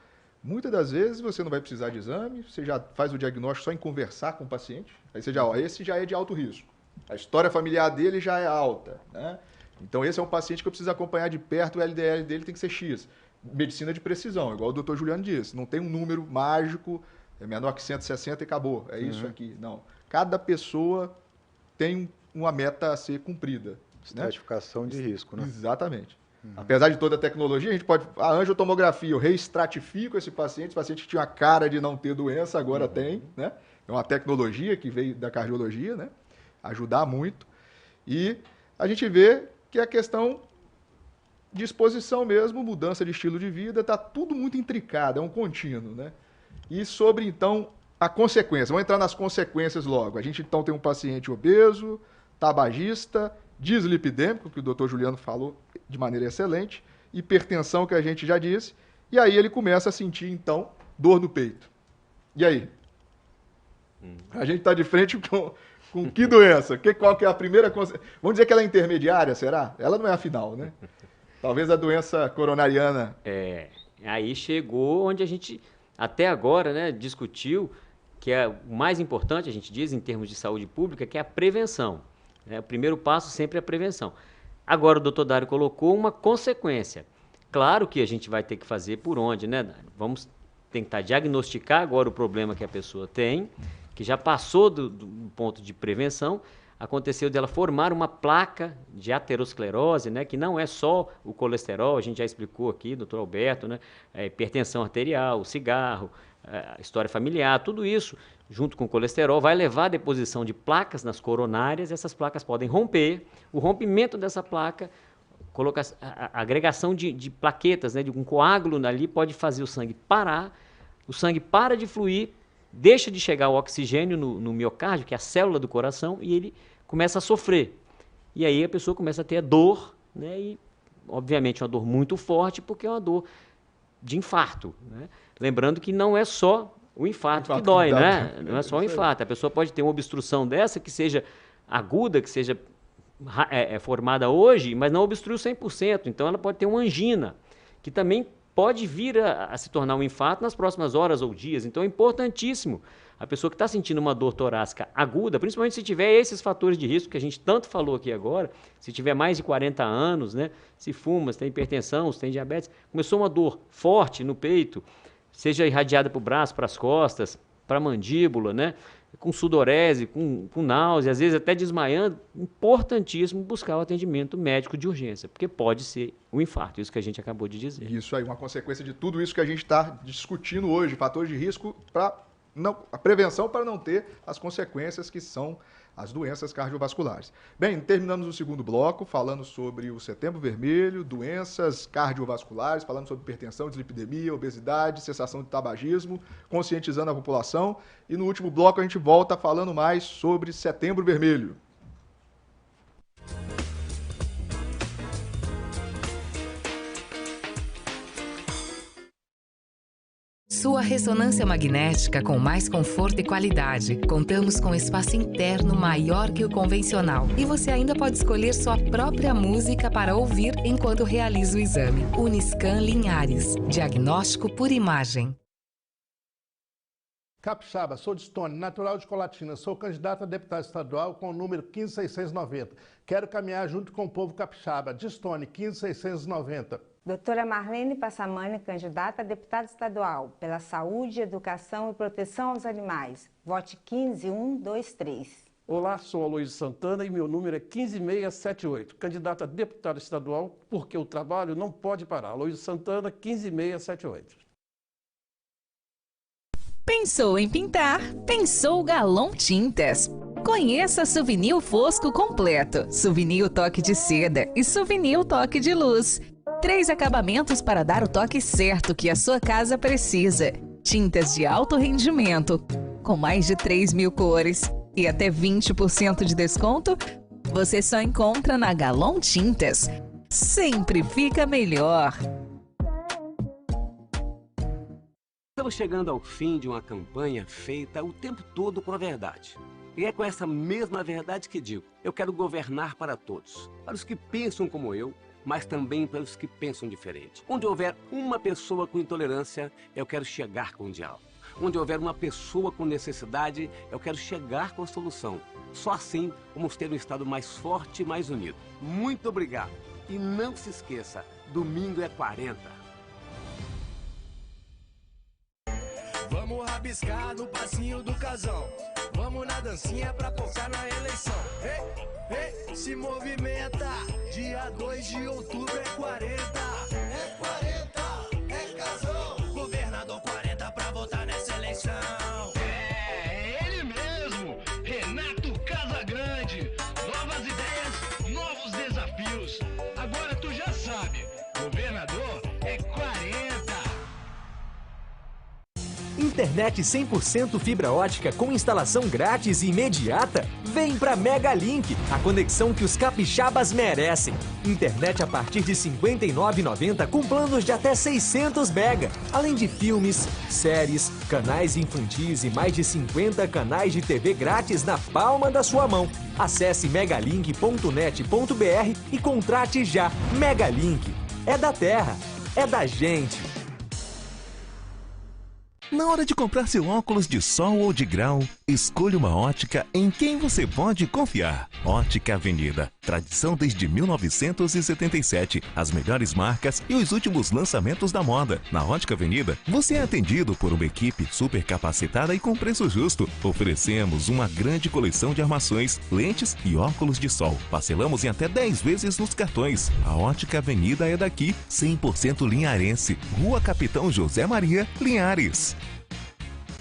Muitas das vezes você não vai precisar de exame, você já faz o diagnóstico só em conversar com o paciente. Aí você já, esse já é de alto risco. A história familiar dele já é alta, né? Então esse é um paciente que eu preciso acompanhar de perto, o LDL dele tem que ser X. Medicina de precisão, igual o doutor Juliano disse. Não tem um número mágico, é menor que 160 e acabou. É isso aqui. Não. Cada pessoa tem uma meta a ser cumprida. Estratificação de risco, né? Exatamente. Apesar de toda a tecnologia, a gente pode... A angiotomografia, eu reestratifico esse paciente que tinha a cara de não ter doença, agora tem, né? É uma tecnologia que veio da cardiologia, né? Ajudar muito. E a gente vê que a questão de exposição mesmo, mudança de estilo de vida, está tudo muito intricado, é um contínuo, né? E sobre, então, a consequência. Vamos entrar nas consequências logo. A gente, então, tem um paciente obeso, tabagista, dislipidêmico, que o doutor Juliano falou de maneira excelente, hipertensão, que a gente já disse, e aí ele começa a sentir, então, dor no peito. E aí? A gente está de frente com que doença? Qual que é a primeira consequência? Vamos dizer que ela é intermediária, será? Ela não é a final, né? Talvez a doença coronariana... Aí chegou onde a gente, até agora, né, discutiu que é o mais importante, a gente diz, em termos de saúde pública, que é a prevenção. Né? O primeiro passo sempre é a prevenção. Agora o doutor Dário colocou uma consequência. Claro que a gente vai ter que fazer por onde, né, Dário? Vamos tentar diagnosticar agora o problema que a pessoa tem, que já passou do ponto de prevenção, aconteceu dela formar uma placa de aterosclerose, né, que não é só o colesterol, a gente já explicou aqui, doutor Alberto, né, hipertensão arterial, o cigarro, a história familiar, tudo isso, junto com o colesterol, vai levar à deposição de placas nas coronárias, essas placas podem romper, o rompimento dessa placa, a agregação de plaquetas, né, de um coágulo ali pode fazer o sangue parar, o sangue para de fluir, deixa de chegar o oxigênio no miocárdio, que é a célula do coração, e ele começa a sofrer. E aí a pessoa começa a ter dor, né? E obviamente uma dor muito forte, porque é uma dor de infarto, né? Lembrando que não é só o infarto que dói, né? Não é só o infarto. A pessoa pode ter uma obstrução dessa que seja aguda, que seja formada hoje, mas não obstrui 100%. Então ela pode ter uma angina, que também pode vir a se tornar um infarto nas próximas horas ou dias. Então é importantíssimo a pessoa que está sentindo uma dor torácica aguda, principalmente se tiver esses fatores de risco que a gente tanto falou aqui agora, se tiver mais de 40 anos, né, se fuma, se tem hipertensão, se tem diabetes, começou uma dor forte no peito, seja irradiada para o braço, para as costas, para a mandíbula, né, com sudorese, com náusea, às vezes até desmaiando, importantíssimo buscar o atendimento médico de urgência, porque pode ser um infarto, isso que a gente acabou de dizer. Isso aí, uma consequência de tudo isso que a gente está discutindo hoje, fatores de risco para a prevenção para não ter as consequências que são as doenças cardiovasculares. Bem, terminamos o segundo bloco falando sobre o Setembro Vermelho, doenças cardiovasculares, falando sobre hipertensão, dislipidemia, obesidade, cessação de tabagismo, conscientizando a população. E no último bloco a gente volta falando mais sobre Setembro Vermelho. Sua ressonância magnética com mais conforto e qualidade. Contamos com espaço interno maior que o convencional. E você ainda pode escolher sua própria música para ouvir enquanto realiza o exame. Uniscan Linhares. Diagnóstico por imagem. Capixaba, sou de Stone, natural de Colatina. Sou candidato a deputado estadual com o número 15690. Quero caminhar junto com o povo capixaba. De Stone, 15690. Doutora Marlene Passamani, candidata a deputada estadual pela Saúde, Educação e Proteção aos Animais. Vote 15123. Olá, sou Aloysio Santana e meu número é 15678. Candidato a deputado estadual porque o trabalho não pode parar. Aloysio Santana, 15678. Pensou em pintar? Pensou Galon Tintas. Conheça Souvenir Fosco completo, Souvenir Toque de Seda e Souvenir Toque de Luz. 3 acabamentos para dar o toque certo que a sua casa precisa. Tintas de alto rendimento, com mais de 3.000 cores e até 20% de desconto, você só encontra na Galon Tintas. Sempre fica melhor. Estamos chegando ao fim de uma campanha feita o tempo todo com a verdade. E é com essa mesma verdade que digo, eu quero governar para todos. Para os que pensam como eu, mas também para os que pensam diferente. Onde houver uma pessoa com intolerância, eu quero chegar com o diálogo. Onde houver uma pessoa com necessidade, eu quero chegar com a solução. Só assim vamos ter um Estado mais forte e mais unido. Muito obrigado. E não se esqueça, domingo é 40. Vamos rabiscar no passinho do casão. Vamos na dancinha pra focar na eleição. Ei, ei, se movimenta. Dia 2 de outubro é 40. É 40, é casão. Governador 40 pra votar nessa eleição. É ele mesmo, Renato Casagrande. Novas ideias, novos desafios. Agora tu já sabe, governador é 40. Internet 100% fibra ótica com instalação grátis e imediata? Vem pra Megalink, a conexão que os capixabas merecem. Internet a partir de R$ 59,90 com planos de até 600 MB. Além de filmes, séries, canais infantis e mais de 50 canais de TV grátis na palma da sua mão. Acesse megalink.net.br e contrate já. Megalink. É da terra. É da gente. Na hora de comprar seu óculos de sol ou de grau, escolha uma ótica em quem você pode confiar. Ótica Avenida. Tradição desde 1977. As melhores marcas e os últimos lançamentos da moda. Na Ótica Avenida, você é atendido por uma equipe super capacitada e com preço justo. Oferecemos uma grande coleção de armações, lentes e óculos de sol. Parcelamos em até 10 vezes nos cartões. A Ótica Avenida é daqui, 100% linharense. Rua Capitão José Maria, Linhares.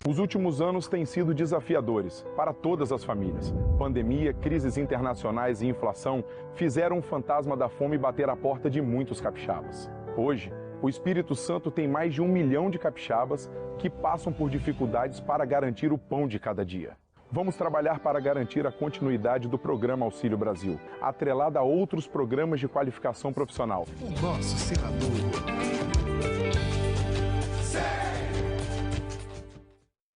Os últimos anos têm sido desafiadores para todas as famílias. Pandemia, crises internacionais e inflação fizeram o fantasma da fome bater à porta de muitos capixabas. Hoje, O Espírito Santo tem mais de 1 milhão de capixabas que passam por dificuldades para garantir o pão de cada dia. Vamos trabalhar para garantir a continuidade do programa Auxílio Brasil, atrelado a outros programas de qualificação profissional. O nosso senador.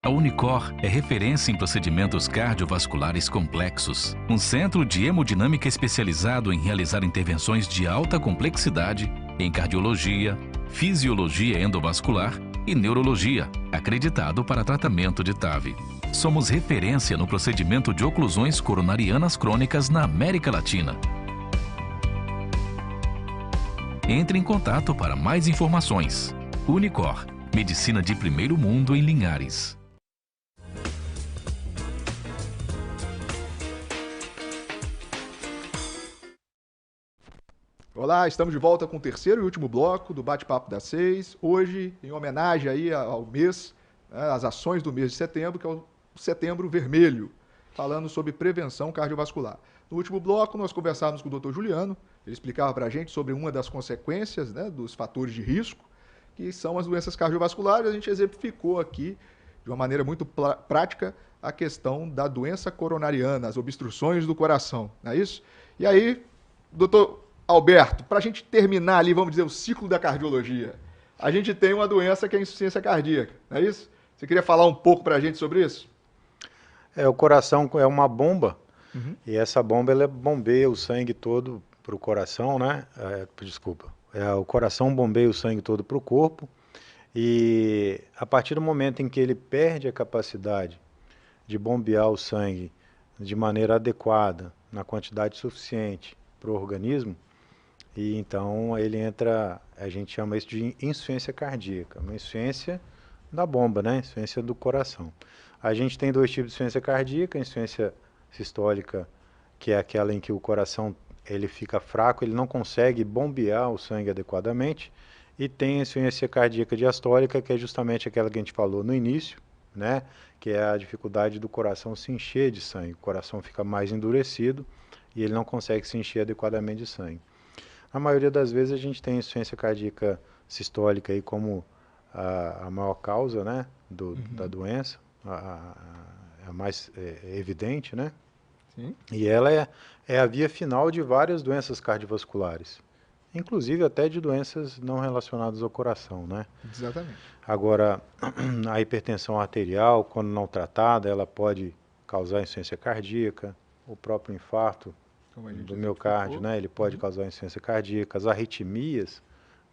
A Unicor é referência em procedimentos cardiovasculares complexos. Um centro de hemodinâmica especializado em realizar intervenções de alta complexidade em cardiologia, fisiologia endovascular e neurologia, acreditado para tratamento de TAV. Somos referência no procedimento de oclusões coronarianas crônicas na América Latina. Entre em contato para mais informações. Unicor, medicina de primeiro mundo em Linhares. Olá, estamos de volta com o terceiro e último bloco do Bate-Papo das 6. Hoje, em homenagem aí ao mês, né, às ações do mês de setembro, que é o Setembro Vermelho, falando sobre prevenção cardiovascular. No último bloco, nós conversávamos com o Dr. Juliano, ele explicava para a gente sobre uma das consequências, né, dos fatores de risco, que são as doenças cardiovasculares. A gente exemplificou aqui, de uma maneira muito prática, a questão da doença coronariana, as obstruções do coração, não é isso? E aí, doutor Alberto, para a gente terminar ali, vamos dizer, o ciclo da cardiologia, a gente tem uma doença que é a insuficiência cardíaca, não é isso? Você queria falar um pouco para a gente sobre isso? O coração é uma bomba, e essa bomba ela bombeia o sangue todo para o coração, né? O coração bombeia o sangue todo para o corpo, e a partir do momento em que ele perde a capacidade de bombear o sangue de maneira adequada, na quantidade suficiente para o organismo, e então ele entra, a gente chama isso de insuficiência cardíaca, uma insuficiência da bomba, né? Insuficiência do coração. A gente tem dois tipos de insuficiência cardíaca, a insuficiência sistólica, que é aquela em que o coração ele fica fraco, ele não consegue bombear o sangue adequadamente, e tem a insuficiência cardíaca diastólica, que é justamente aquela que a gente falou no início, né? Que é a dificuldade do coração se encher de sangue, o coração fica mais endurecido e ele não consegue se encher adequadamente de sangue. Na maioria das vezes a gente tem insuficiência cardíaca sistólica aí como a maior causa, né, da doença, a mais evidente, né? Sim. E ela é a via final de várias doenças cardiovasculares, inclusive até de doenças não relacionadas ao coração, né? Exatamente. Agora, a hipertensão arterial, quando não tratada, ela pode causar insuficiência cardíaca, o próprio infarto do miocárdio, né? Ele pode causar insuficiência cardíaca, as arritmias,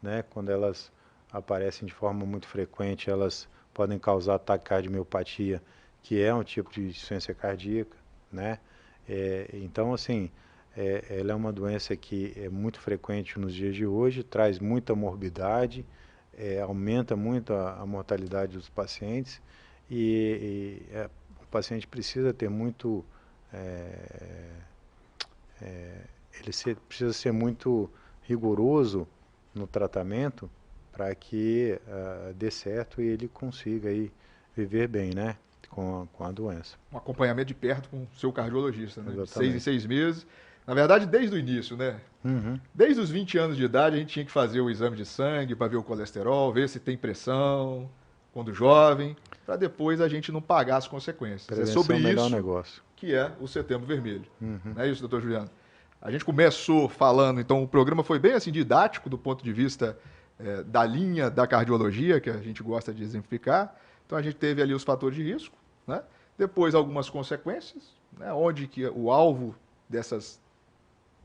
né? Quando elas aparecem de forma muito frequente, elas podem causar taquicardiomiopatía, que é um tipo de insuficiência cardíaca, né? Então, assim, ela é uma doença que é muito frequente nos dias de hoje, traz muita morbidade, aumenta muito a mortalidade dos pacientes, o paciente precisa ter muito... precisa ser muito rigoroso no tratamento para que dê certo e ele consiga aí viver bem, né, com a doença. Um acompanhamento de perto com o seu cardiologista, né? De 6 em 6 meses. Na verdade, desde o início, né? Desde os 20 anos de idade, a gente tinha que fazer o exame de sangue para ver o colesterol, ver se tem pressão, quando jovem, para depois a gente não pagar as consequências. Prevenção é sobre melhor isso negócio. Que é o Setembro Vermelho. Não é isso, doutor Juliano? A gente começou falando, então o programa foi bem assim didático do ponto de vista da linha da cardiologia, que a gente gosta de exemplificar. Então a gente teve ali os fatores de risco, né? Depois algumas consequências, né? Onde que o alvo dessas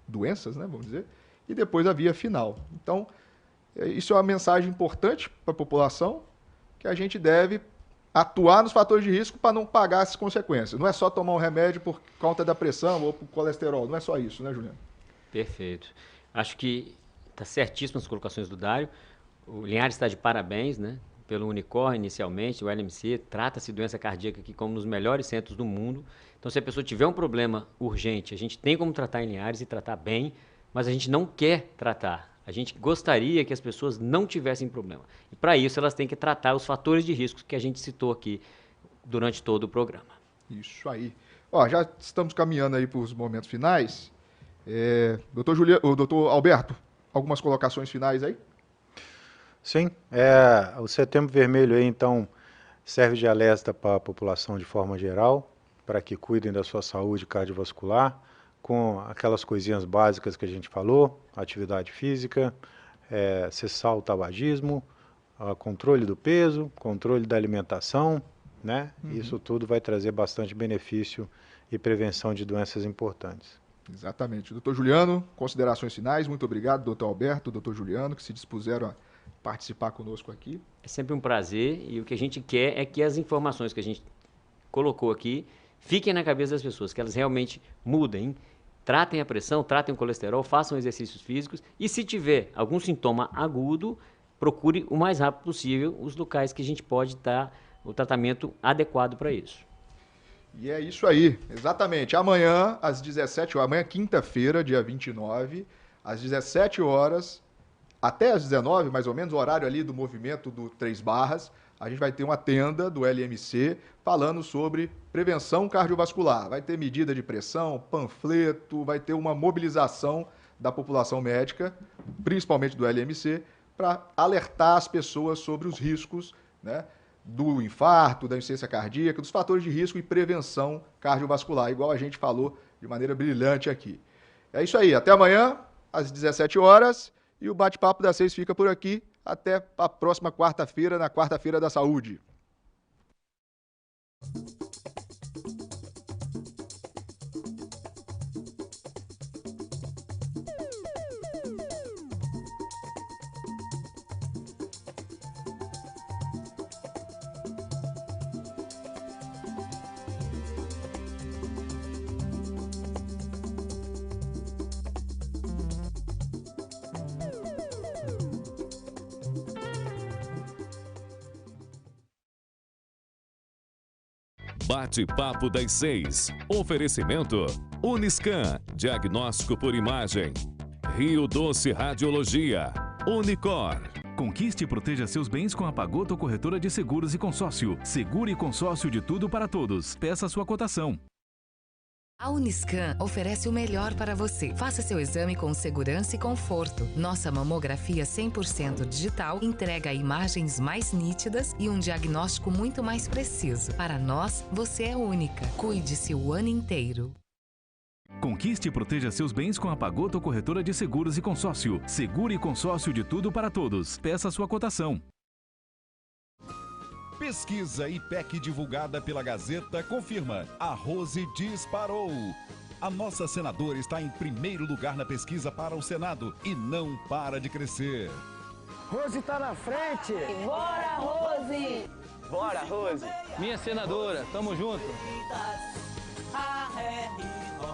doenças, né, vamos dizer, e depois a via final. Então, isso é uma mensagem importante para a população, que a gente deve atuar nos fatores de risco para não pagar as consequências. Não é só tomar um remédio por conta da pressão ou por colesterol, não é só isso, né, Juliano? Perfeito. Acho que está certíssimo as colocações do Dário. O Linhares está de parabéns, né? Pelo Unicor, inicialmente, o LMC, trata-se de doença cardíaca aqui como nos melhores centros do mundo. Então, se a pessoa tiver um problema urgente, a gente tem como tratar em Linhares e tratar bem, mas a gente não quer tratar. A gente gostaria que as pessoas não tivessem problema. E, para isso, elas têm que tratar os fatores de risco que a gente citou aqui durante todo o programa. Isso aí. Ó, já estamos caminhando aí para os momentos finais. Doutor Alberto, algumas colocações finais aí? Sim, o Setembro Vermelho aí, então, serve de alerta para a população de forma geral, para que cuidem da sua saúde cardiovascular, com aquelas coisinhas básicas que a gente falou, atividade física, cessar o tabagismo, controle do peso, controle da alimentação, né? Isso tudo vai trazer bastante benefício e prevenção de doenças importantes. Exatamente. Doutor Juliano, considerações finais. Muito obrigado, doutor Alberto, doutor Juliano, que se dispuseram a participar conosco aqui. É sempre um prazer e o que a gente quer é que as informações que a gente colocou aqui fiquem na cabeça das pessoas, que elas realmente mudem, tratem a pressão, tratem o colesterol, façam exercícios físicos e se tiver algum sintoma agudo, procure o mais rápido possível os locais que a gente pode dar o tratamento adequado para isso. E é isso aí, exatamente. Amanhã, às 17 horas, amanhã quinta-feira, dia 29, às 17 horas, até às 19, mais ou menos, o horário ali do movimento do 3 Barras, a gente vai ter uma tenda do LMC falando sobre prevenção cardiovascular. Vai ter medida de pressão, panfleto, vai ter uma mobilização da população médica, principalmente do LMC, para alertar as pessoas sobre os riscos, né, do infarto, da insuficiência cardíaca, dos fatores de risco e prevenção cardiovascular, igual a gente falou de maneira brilhante aqui. É isso aí, até amanhã, às 17 horas, e o Bate-Papo das 6 fica por aqui. Até a próxima quarta-feira, na Quarta-feira da Saúde. Bate-Papo das 6. Oferecimento Uniscan, diagnóstico por imagem. Rio Doce Radiologia. Unicor. Conquiste e proteja seus bens com a Pagoto Corretora de Seguros e Consórcio. Seguro e consórcio de tudo para todos. Peça sua cotação. A Uniscan oferece o melhor para você. Faça seu exame com segurança e conforto. Nossa mamografia 100% digital entrega imagens mais nítidas e um diagnóstico muito mais preciso. Para nós, você é única. Cuide-se o ano inteiro. Conquiste e proteja seus bens com a Pagoto Corretora de Seguros e Consórcio. Seguro e consórcio de tudo para todos. Peça sua cotação. Pesquisa IPEC divulgada pela Gazeta confirma: a Rose disparou. A nossa senadora está em primeiro lugar na pesquisa para o Senado e não para de crescer. Rose tá na frente! Bora, Rose! Bora, Rose! Minha senadora, tamo junto!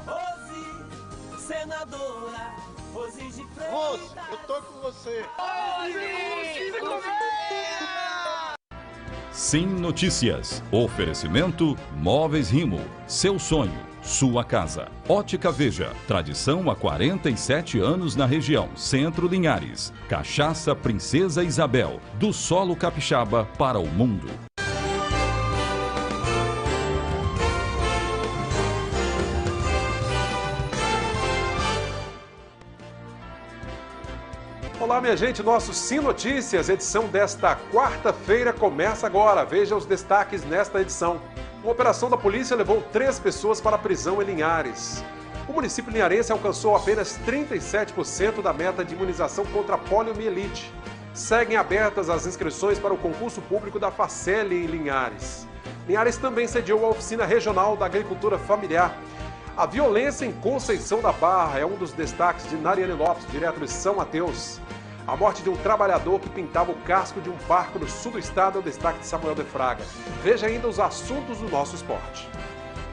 Rose, senadora, Rose de Freitas. Rose, eu tô com você! Rose! Sim Notícias. Oferecimento Móveis Rimo. Seu sonho, sua casa. Ótica Veja. Tradição há 47 anos na região. Centro Linhares. Cachaça Princesa Isabel. Do solo capixaba para o mundo. Olá, minha gente, nosso Sim Notícias, edição desta quarta-feira começa agora. Veja os destaques nesta edição. Uma operação da polícia levou 3 pessoas para a prisão em Linhares. O município linharense alcançou apenas 37% da meta de imunização contra a poliomielite. Seguem abertas as inscrições para o concurso público da Facel em Linhares. Linhares também sediou a oficina regional da agricultura familiar. A violência em Conceição da Barra é um dos destaques de Nariane Lopes, direto de São Mateus. A morte de um trabalhador que pintava o casco de um barco no sul do estado é o destaque de Samuel de Fraga. Veja ainda os assuntos do nosso esporte.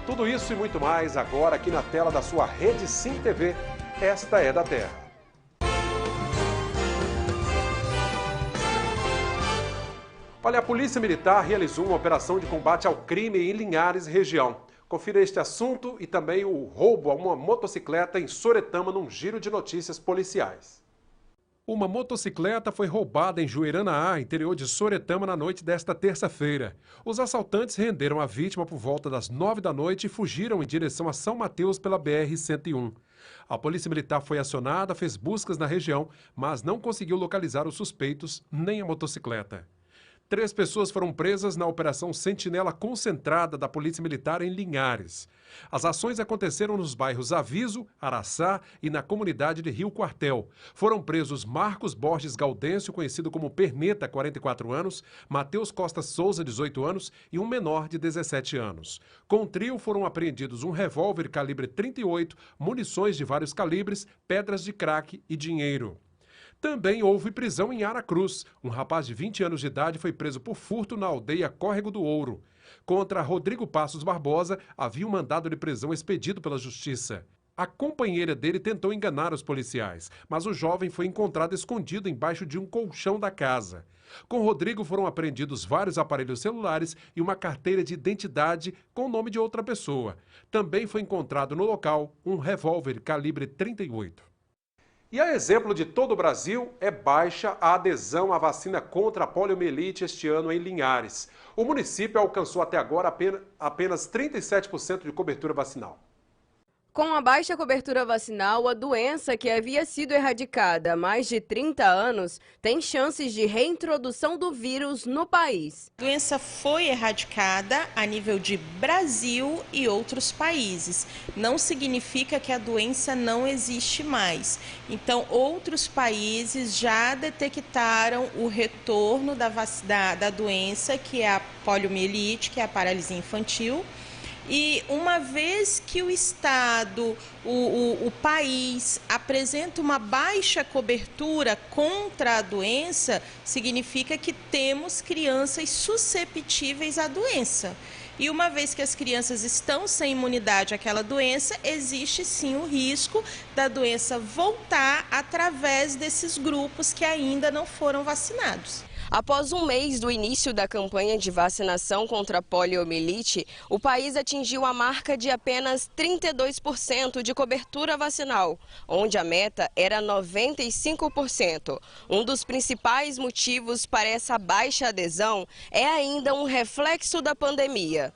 Tudo isso e muito mais agora aqui na tela da sua Rede Sim TV. Esta é da Terra. Olha, a Polícia Militar realizou uma operação de combate ao crime em Linhares, região. Confira este assunto e também o roubo a uma motocicleta em Soretama num giro de notícias policiais. Uma motocicleta foi roubada em Juerana A, interior de Soretama, na noite desta terça-feira. Os assaltantes renderam a vítima por volta das 9 da noite e fugiram em direção a São Mateus pela BR-101. A Polícia Militar foi acionada, fez buscas na região, mas não conseguiu localizar os suspeitos nem a motocicleta. 3 pessoas foram presas na Operação Sentinela Concentrada da Polícia Militar em Linhares. As ações aconteceram nos bairros Aviso, Araçá e na comunidade de Rio Quartel. Foram presos Marcos Borges Gaudêncio, conhecido como Perneta, 44 anos, Matheus Costa Souza, 18 anos e um menor de 17 anos. Com o trio foram apreendidos um revólver calibre 38, munições de vários calibres, pedras de crack e dinheiro. Também houve prisão em Aracruz. Um rapaz de 20 anos de idade foi preso por furto na aldeia Córrego do Ouro. Contra Rodrigo Passos Barbosa, havia um mandado de prisão expedido pela Justiça. A companheira dele tentou enganar os policiais, mas o jovem foi encontrado escondido embaixo de um colchão da casa. Com Rodrigo foram apreendidos vários aparelhos celulares e uma carteira de identidade com o nome de outra pessoa. Também foi encontrado no local um revólver calibre 38. E a exemplo de todo o Brasil, é baixa a adesão à vacina contra a poliomielite este ano em Linhares. O município alcançou até agora apenas 37% de cobertura vacinal. Com a baixa cobertura vacinal, a doença que havia sido erradicada há mais de 30 anos tem chances de reintrodução do vírus no país. A doença foi erradicada a nível de Brasil e outros países. Não significa que a doença não existe mais. Então, outros países já detectaram o retorno da doença, que é a poliomielite, que é a paralisia infantil. E uma vez que o Estado, o país, apresenta uma baixa cobertura contra a doença, significa que temos crianças susceptíveis à doença. E uma vez que as crianças estão sem imunidade àquela doença, existe sim o risco da doença voltar através desses grupos que ainda não foram vacinados. Após um mês do início da campanha de vacinação contra a poliomielite, o país atingiu a marca de apenas 32% de cobertura vacinal, onde a meta era 95%. Um dos principais motivos para essa baixa adesão é ainda um reflexo da pandemia.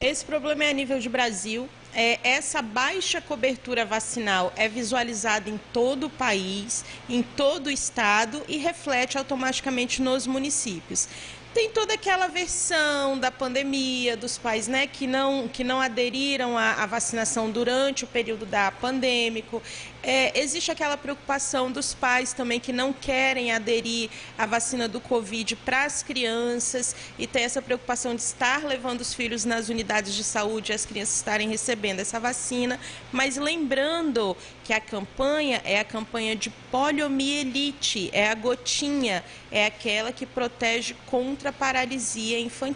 Esse problema é a nível de Brasil. Essa baixa cobertura vacinal é visualizada em todo o país, em todo o estado e reflete automaticamente nos municípios. Tem toda aquela versão da pandemia, dos pais, né, que não aderiram à vacinação durante o período pandêmico. Existe aquela preocupação dos pais também que não querem aderir à vacina do Covid para as crianças e tem essa preocupação de estar levando os filhos nas unidades de saúde e as crianças estarem recebendo essa vacina. Mas lembrando que a campanha é a campanha de poliomielite, é a gotinha, é aquela que protege contra a paralisia infantil.